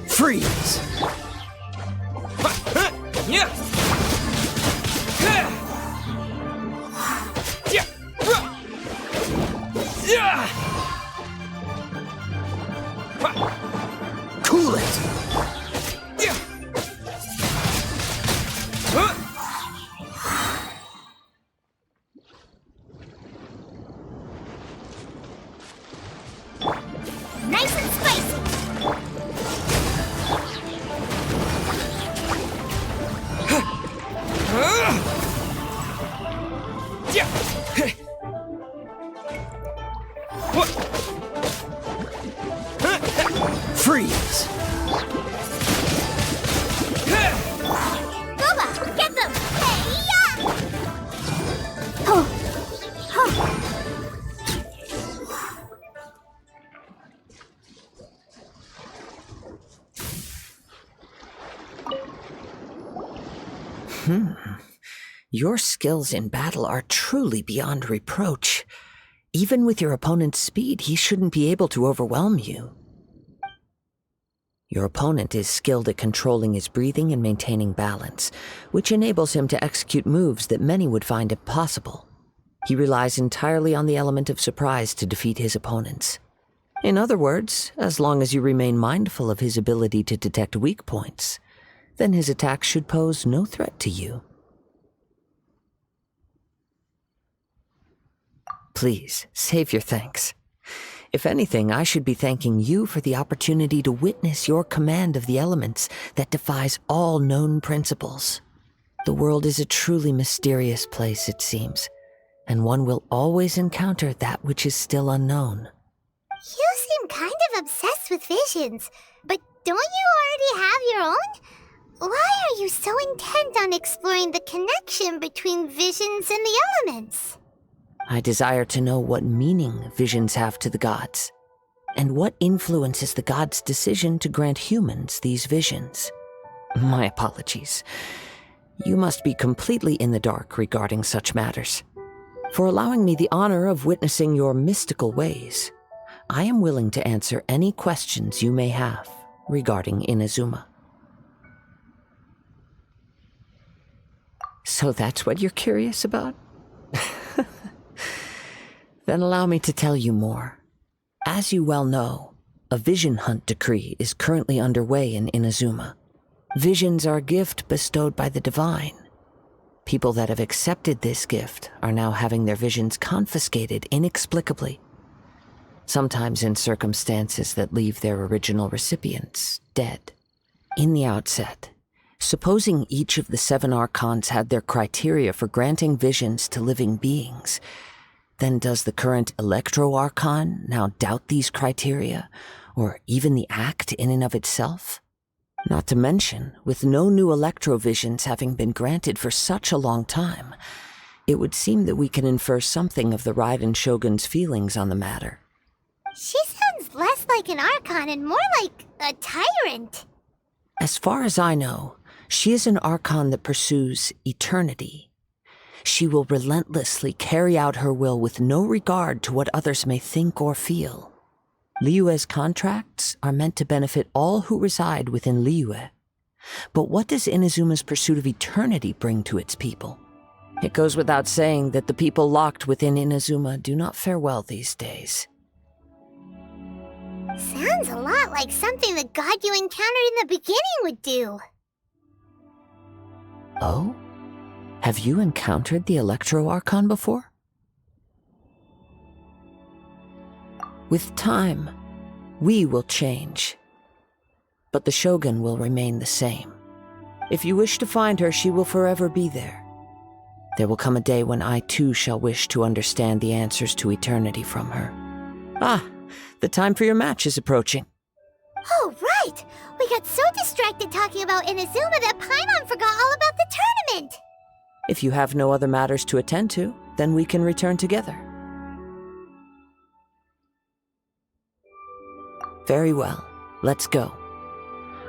Freeze! Cool it!
Nice and spicy!
Freeze!
Boba, get them! Hey-ya! Oh. Oh.
Your skills in battle are truly beyond reproach. Even with your opponent's speed, he shouldn't be able to overwhelm you. Your opponent is skilled at controlling his breathing and maintaining balance, which enables him to execute moves that many would find impossible. He relies entirely on the element of surprise to defeat his opponents. In other words, as long as you remain mindful of his ability to detect weak points, then his attacks should pose no threat to you. Please, save your thanks. If anything, I should be thanking you for the opportunity to witness your command of the elements that defies all known principles. The world is a truly mysterious place, it seems, and one will always encounter that which is still unknown.
You seem kind of obsessed with visions, but don't you already have your own? Why are you so intent on exploring the connection between visions and the elements?
I desire to know what meaning visions have to the gods, and what influences the gods' decision to grant humans these visions. My apologies. You must be completely in the dark regarding such matters. For allowing me the honor of witnessing your mystical ways, I am willing to answer any questions you may have regarding Inazuma. So that's what you're curious about? Then allow me to tell you more. As you well know, a vision hunt decree is currently underway in Inazuma. Visions are a gift bestowed by the divine. People that have accepted this gift are now having their visions confiscated inexplicably, sometimes in circumstances that leave their original recipients dead. In the outset, supposing each of the 7 Archons had their criteria for granting visions to living beings, then does the current Electro-Archon now doubt these criteria, or even the act in and of itself? Not to mention, with no new Electrovisions having been granted for such a long time, it would seem that we can infer something of the Raiden Shogun's feelings on the matter.
She sounds less like an Archon and more like a tyrant.
As far as I know, she is an Archon that pursues eternity. She will relentlessly carry out her will with no regard to what others may think or feel. Liyue's contracts are meant to benefit all who reside within Liyue. But what does Inazuma's pursuit of eternity bring to its people? It goes without saying that the people locked within Inazuma do not fare well these days.
Sounds a lot like something the god you encountered in the beginning would do.
Oh? Have you encountered the Electro Archon before? With time, we will change. But the Shogun will remain the same. If you wish to find her, she will forever be there. There will come a day when I too shall wish to understand the answers to eternity from her. Ah, the time for your match is approaching.
Oh, right! We got so distracted talking about Inazuma that Paimon forgot all about the tournament!
If you have no other matters to attend to, then we can return together. Very well, let's go.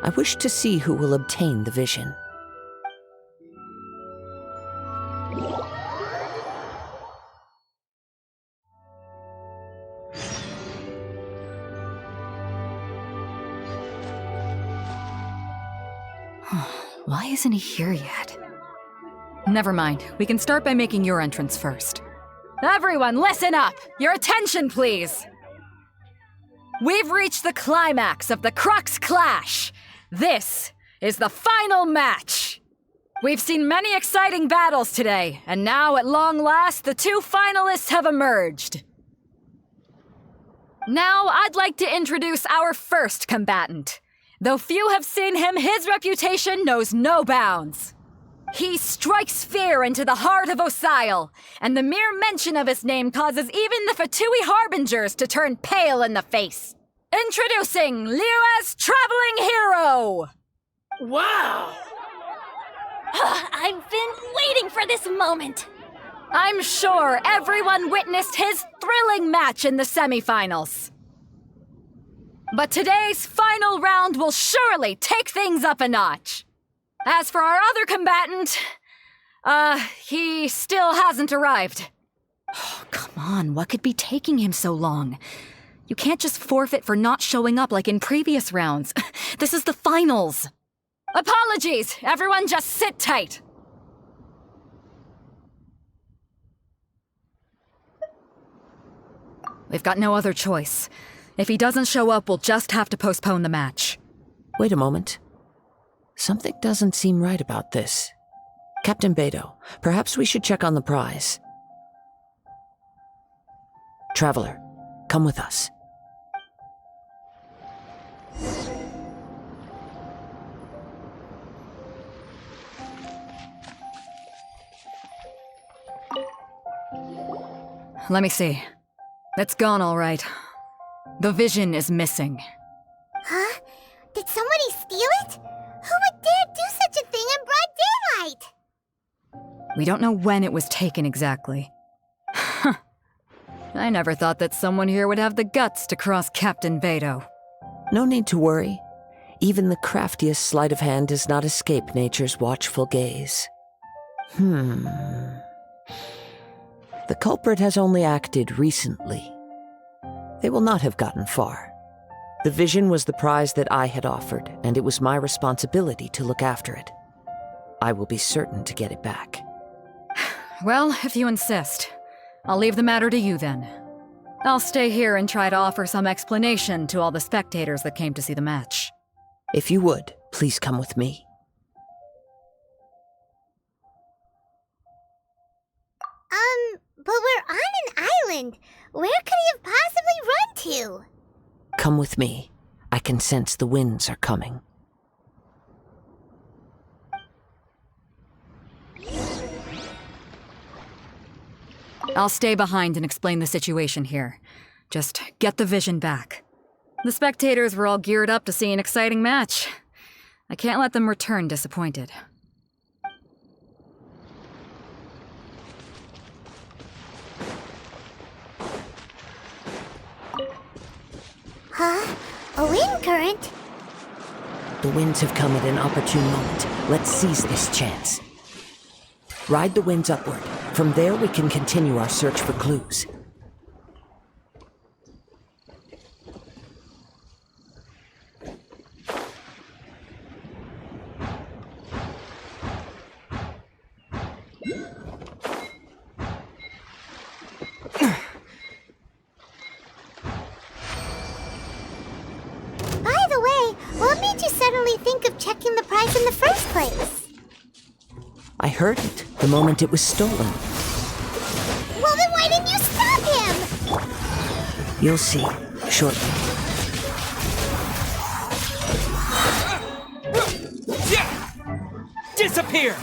I wish to see who will obtain the vision.
Why isn't he here yet? Never mind. We can start by making your entrance first. Everyone, listen up! Your attention, please! We've reached the climax of the Crux clash! This is the final match! We've seen many exciting battles today, and now, at long last, the two finalists have emerged. Now, I'd like to introduce our first combatant. Though few have seen him, his reputation knows no bounds. He strikes fear into the heart of Osile, and the mere mention of his name causes even the Fatui Harbingers to turn pale in the face. Introducing Liyue's Traveling Hero!
Wow! I've been waiting for this moment!
I'm sure everyone witnessed his thrilling match in the semifinals. But today's final round will surely take things up a notch. As for our other combatant, he still hasn't arrived. Oh, come on, what could be taking him so long? You can't just forfeit for not showing up like in previous rounds. This is the finals. Apologies, everyone just sit tight. We've got no other choice. If he doesn't show up, we'll just have to postpone the match.
Wait a moment. Something doesn't seem right about this. Captain Beto, perhaps we should check on the prize. Traveler, come with us.
Let me see. It's gone all right. The vision is missing.
Huh? Did somebody steal it? Who would dare do such a thing in broad daylight?
We don't know when it was taken exactly. I never thought that someone here would have the guts to cross Captain Beto.
No need to worry. Even the craftiest sleight of hand does not escape nature's watchful gaze. The culprit has only acted recently. They will not have gotten far. The vision was the prize that I had offered, and it was my responsibility to look after it. I will be certain to get it back.
Well, if you insist, I'll leave the matter to you then. I'll stay here and try to offer some explanation to all the spectators that came to see the match.
If you would, please come with me.
But we're on an island. Where could he have possibly run to?
Come with me. I can sense the winds are coming.
I'll stay behind and explain the situation here. Just get the vision back. The spectators were all geared up to see an exciting match. I can't let them return disappointed.
Huh? A wind current?
The winds have come at an opportune moment. Let's seize this chance. Ride the winds upward. From there, we can continue our search for clues.
think of checking the prize in the first place?
I heard it the moment it was stolen.
Well, then why didn't you stop him?
You'll see shortly.
Disappear!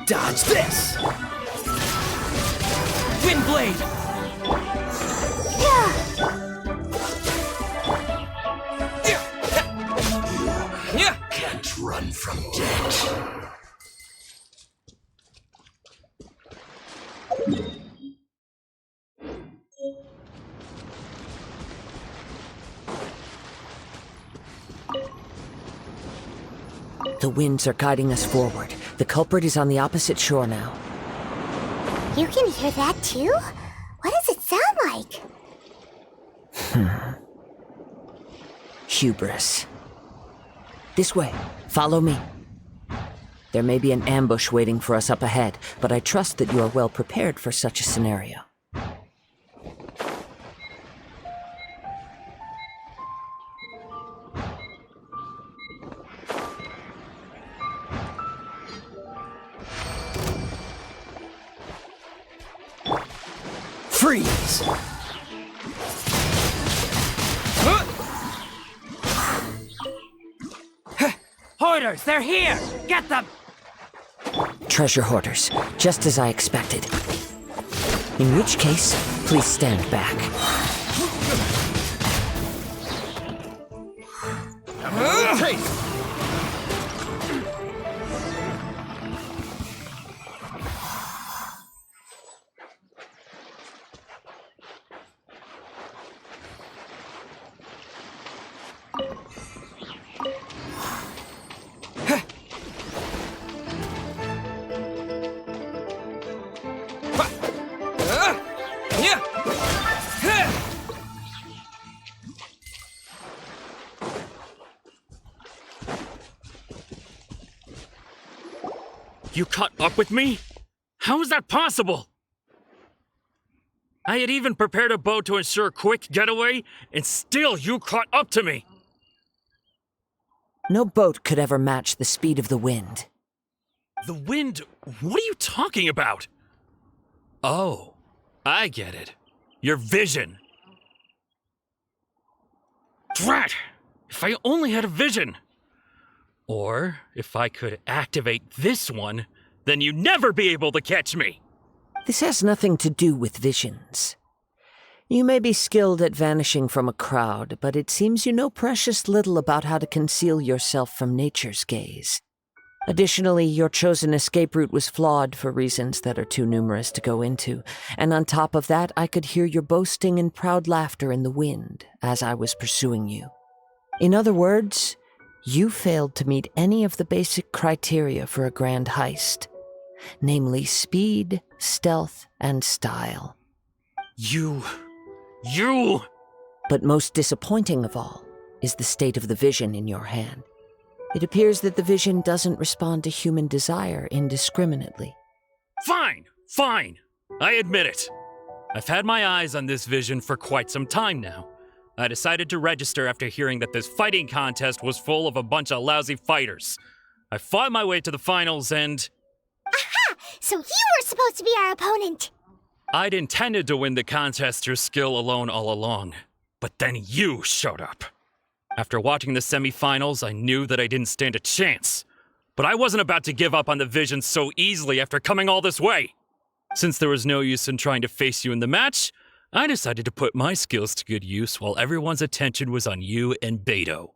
Dodge this! Windblade!
Can't run from death.
The winds are guiding us forward. The culprit is on the opposite shore now.
You can hear that too? What does it sound like?
Hubris. This way. Follow me. There may be an ambush waiting for us up ahead, but I trust that you are well prepared for such a scenario.
Freeze! Hoarders, they're here! Get them!
Treasure hoarders, just as I expected. In which case, please stand back.
You caught up with me? How is that possible? I had even prepared a boat to ensure a quick getaway, and still you caught up to me!
No boat could ever match the speed of the wind.
The wind? What are you talking about? Oh, I get it. Your vision. Drat! If I only had a vision! Or, if I could activate this one, then you'd never be able to catch me!
This has nothing to do with visions. You may be skilled at vanishing from a crowd, but it seems you know precious little about how to conceal yourself from nature's gaze. Additionally, your chosen escape route was flawed for reasons that are too numerous to go into, and on top of that, I could hear your boasting and proud laughter in the wind as I was pursuing you. In other words, you failed to meet any of the basic criteria for a grand heist, namely speed, stealth, and style.
You...
But most disappointing of all is the state of the vision in your hand. It appears that the vision doesn't respond to human desire indiscriminately.
Fine! I admit it. I've had my eyes on this vision for quite some time now. I decided to register after hearing that this fighting contest was full of a bunch of lousy fighters. I fought my way to the finals and...
Aha! So you were supposed to be our opponent!
I'd intended to win the contest through skill alone all along, but then you showed up. After watching the semifinals, I knew that I didn't stand a chance. But I wasn't about to give up on the vision so easily after coming all this way. Since there was no use in trying to face you in the match, I decided to put my skills to good use while everyone's attention was on you and Beto.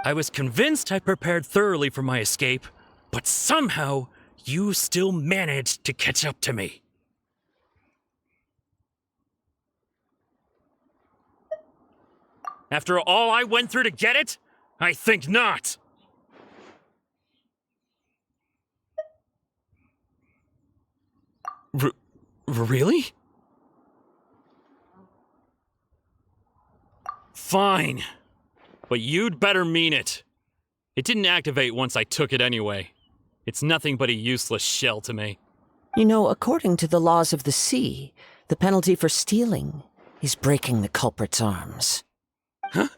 I was convinced I prepared thoroughly for my escape, but somehow you still managed to catch up to me. After all I went through to get it? I think not. Really? Fine. But you'd better mean it. It didn't activate once I took it anyway. It's nothing but a useless shell to me.
You know, according to the laws of the sea, The penalty for stealing is breaking the culprit's arms.
Huh?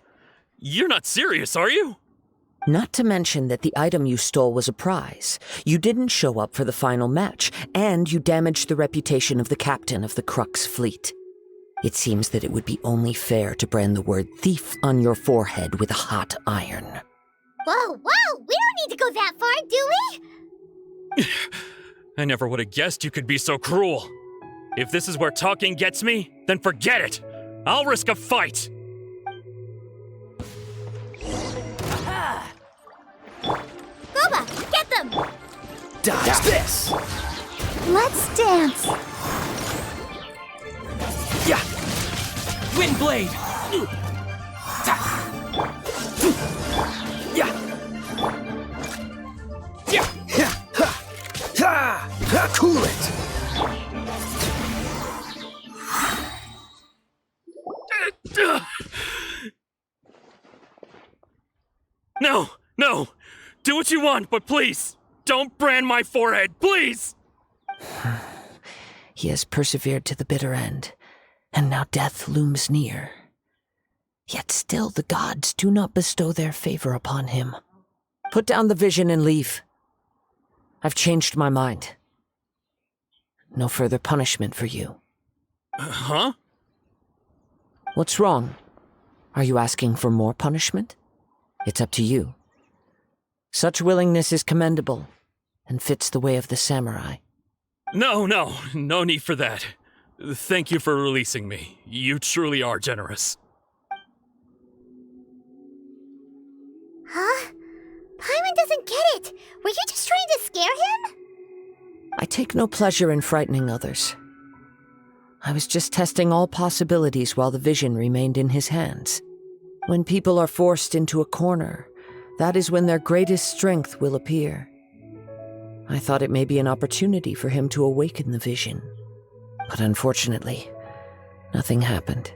You're not serious, are you?
Not to mention that the item you stole was a prize. You didn't show up for the final match, and you damaged the reputation of the captain of the Crux fleet. It seems that it would be only fair to brand the word thief on your forehead with a hot iron.
Whoa, whoa! We don't need to go that far, do we?
I never would have guessed you could be so cruel. If this is where talking gets me, then forget it. I'll risk a fight.
Boba, get them!
Dodge this!
Let's dance.
Yeah! Windblade! Yeah! Yeah! Cool it!
No! No! Do what you want, but please, don't brand my forehead, please!
He has persevered to the bitter end, and now death looms near. Yet still the gods do not bestow their favor upon him. Put down the vision and leave. I've changed my mind. No further punishment for you.
Huh?
What's wrong? Are you asking for more punishment? It's up to you. Such willingness is commendable, and fits the way of the samurai.
No need for that. Thank you for releasing me. You truly are generous.
Huh? Paimon doesn't get it. Were you just trying to scare him?
I take no pleasure in frightening others. I was just testing all possibilities while the vision remained in his hands. When people are forced into a corner, that is when their greatest strength will appear. I thought it may be an opportunity for him to awaken the vision. But unfortunately, nothing happened.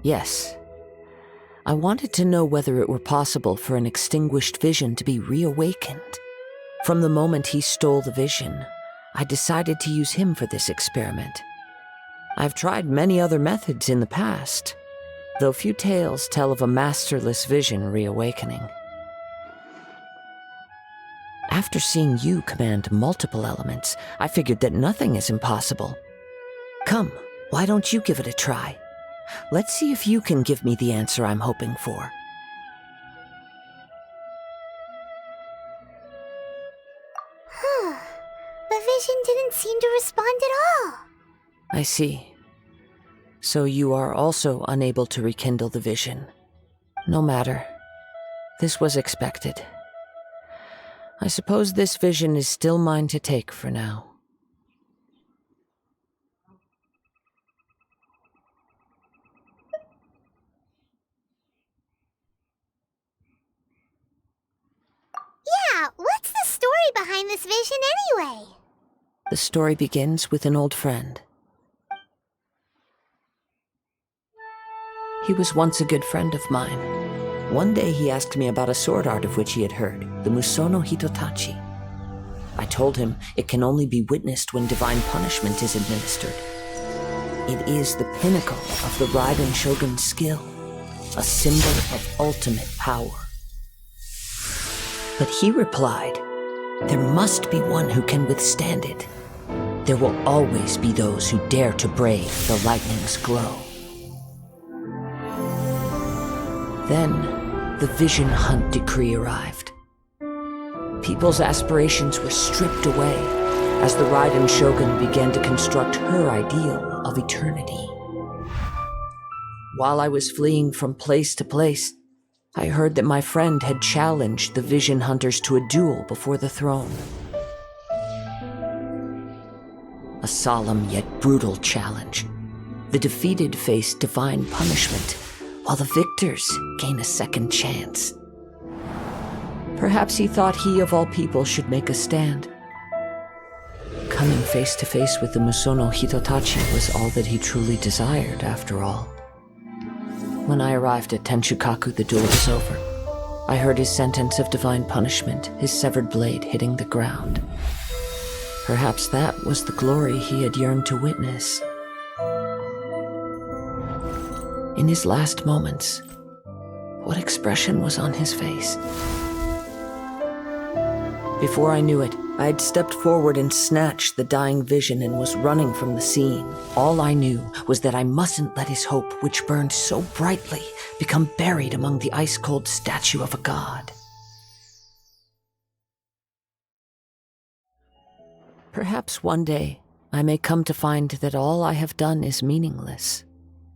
Yes. I wanted to know whether it were possible for an extinguished vision to be reawakened. From the moment he stole the vision, I decided to use him for this experiment. I've tried many other methods in the past, though few tales tell of a masterless vision reawakening. After seeing you command multiple elements, I figured that nothing is impossible. Come, why don't you give it a try? Let's see if you can give me the answer I'm hoping for.
The vision didn't seem to respond at all.
I see. So you are also unable to rekindle the vision. No matter. This was expected. I suppose this vision is still mine to take for now.
Yeah, what's the story behind this vision anyway?
The story begins with an old friend. He was once a good friend of mine. One day he asked me about a sword art of which he had heard, the Musono Hitotachi. I told him it can only be witnessed when divine punishment is administered. It is the pinnacle of the Raiden Shogun's skill, a symbol of ultimate power. But he replied, there must be one who can withstand it. There will always be those who dare to brave the lightning's glow. Then, the Vision Hunt decree arrived. People's aspirations were stripped away as the Raiden Shogun began to construct her ideal of eternity. While I was fleeing from place to place, I heard that my friend had challenged the Vision Hunters to a duel before the throne. A solemn yet brutal challenge. The defeated face divine punishment, while the victors gain a second chance. Perhaps he thought he of all people should make a stand. Coming face to face with the Musono Hitotachi was all that he truly desired, after all. When I arrived at Tenshukaku, the duel was over. I heard his sentence of divine punishment, his severed blade hitting the ground. Perhaps that was the glory he had yearned to witness. In his last moments, what expression was on his face? Before I knew it, I had stepped forward and snatched the dying vision and was running from the scene. All I knew was that I mustn't let his hope, which burned so brightly, become buried among the ice-cold statue of a god. Perhaps one day I may come to find that all I have done is meaningless.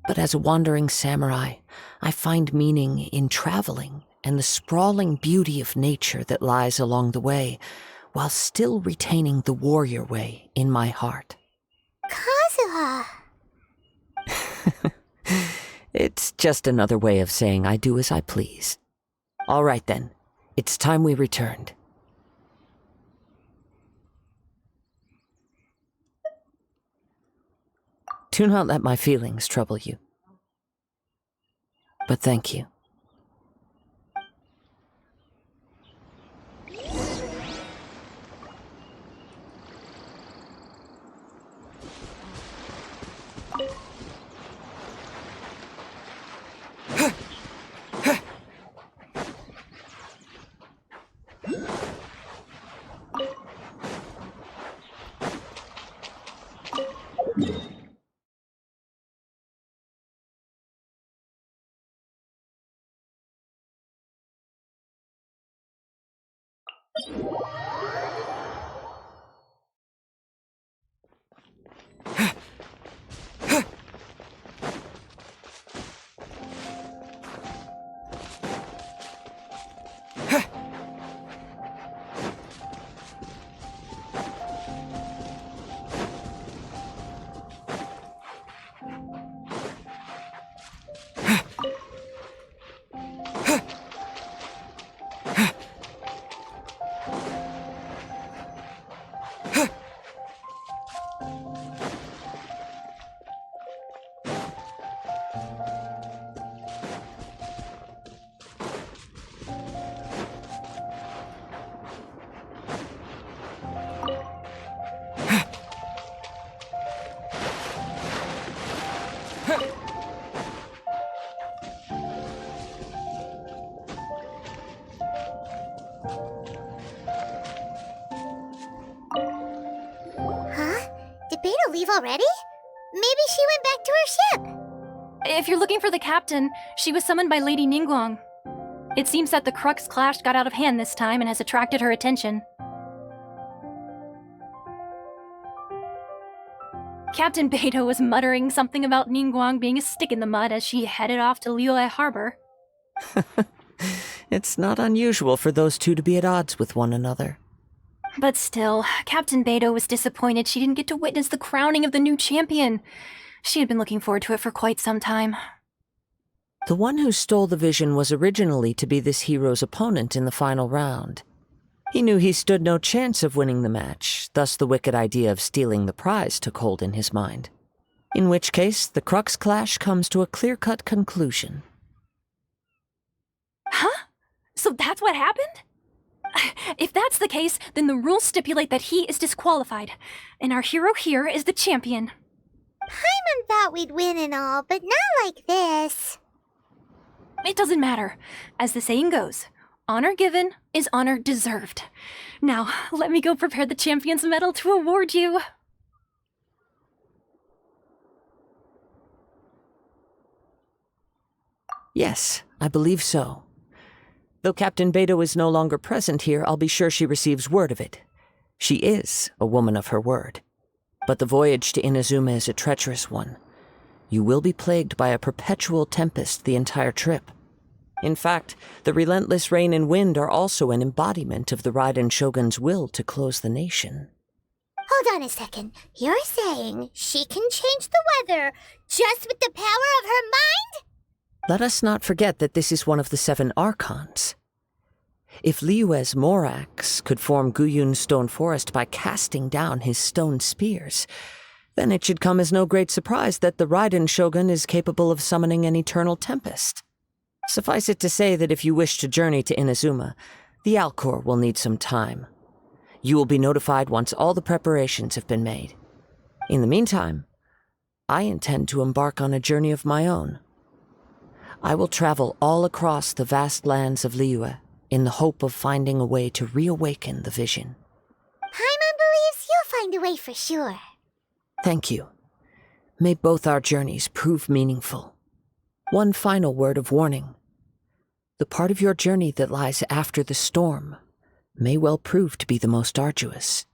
But as a wandering samurai, I find meaning in traveling and the sprawling beauty of nature that lies along the way, while still retaining the warrior way in my heart.
Kazuha!
It's just another way of saying I do as I please. All right then, it's time we returned. Do not let my feelings trouble you. But thank you.
Leave already? Maybe she went back to her ship.
If you're looking for the captain, she was summoned by Lady Ningguang. It seems that the Crux clash got out of hand this time and has attracted her attention. Captain Beidou was muttering something about Ningguang being a stick in the mud as she headed off to Liyue Harbor.
It's not unusual for those two to be at odds with one another.
But still, Captain Beidou was disappointed she didn't get to witness the crowning of the new champion. She had been looking forward to it for quite some time.
The one who stole the vision was originally to be this hero's opponent in the final round. He knew he stood no chance of winning the match, thus the wicked idea of stealing the prize took hold in his mind. In which case, the Crux clash comes to a clear-cut conclusion.
Huh? So that's what happened? If that's the case, then the rules stipulate that he is disqualified, and our hero here is the champion.
Paimon thought we'd win and all, but not like this.
It doesn't matter. As the saying goes, honor given is honor deserved. Now, let me go prepare the champion's medal to award you.
Yes, I believe so. Though Captain Beidou is no longer present here, I'll be sure she receives word of it. She is a woman of her word. But the voyage to Inazuma is a treacherous one. You will be plagued by a perpetual tempest the entire trip. In fact, the relentless rain and wind are also an embodiment of the Raiden Shogun's will to close the nation.
Hold on a second. You're saying she can change the weather just with the power of her mind?
Let us not forget that this is one of the 7 Archons. If Liyue's Morax could form Guyun's stone forest by casting down his stone spears, then it should come as no great surprise that the Raiden Shogun is capable of summoning an eternal tempest. Suffice it to say that if you wish to journey to Inazuma, the Alcor will need some time. You will be notified once all the preparations have been made. In the meantime, I intend to embark on a journey of my own. I will travel all across the vast lands of Liyue in the hope of finding a way to reawaken the vision.
Paimon believes you'll find a way for sure.
Thank you. May both our journeys prove meaningful. One final word of warning. The part of your journey that lies after the storm may well prove to be the most arduous.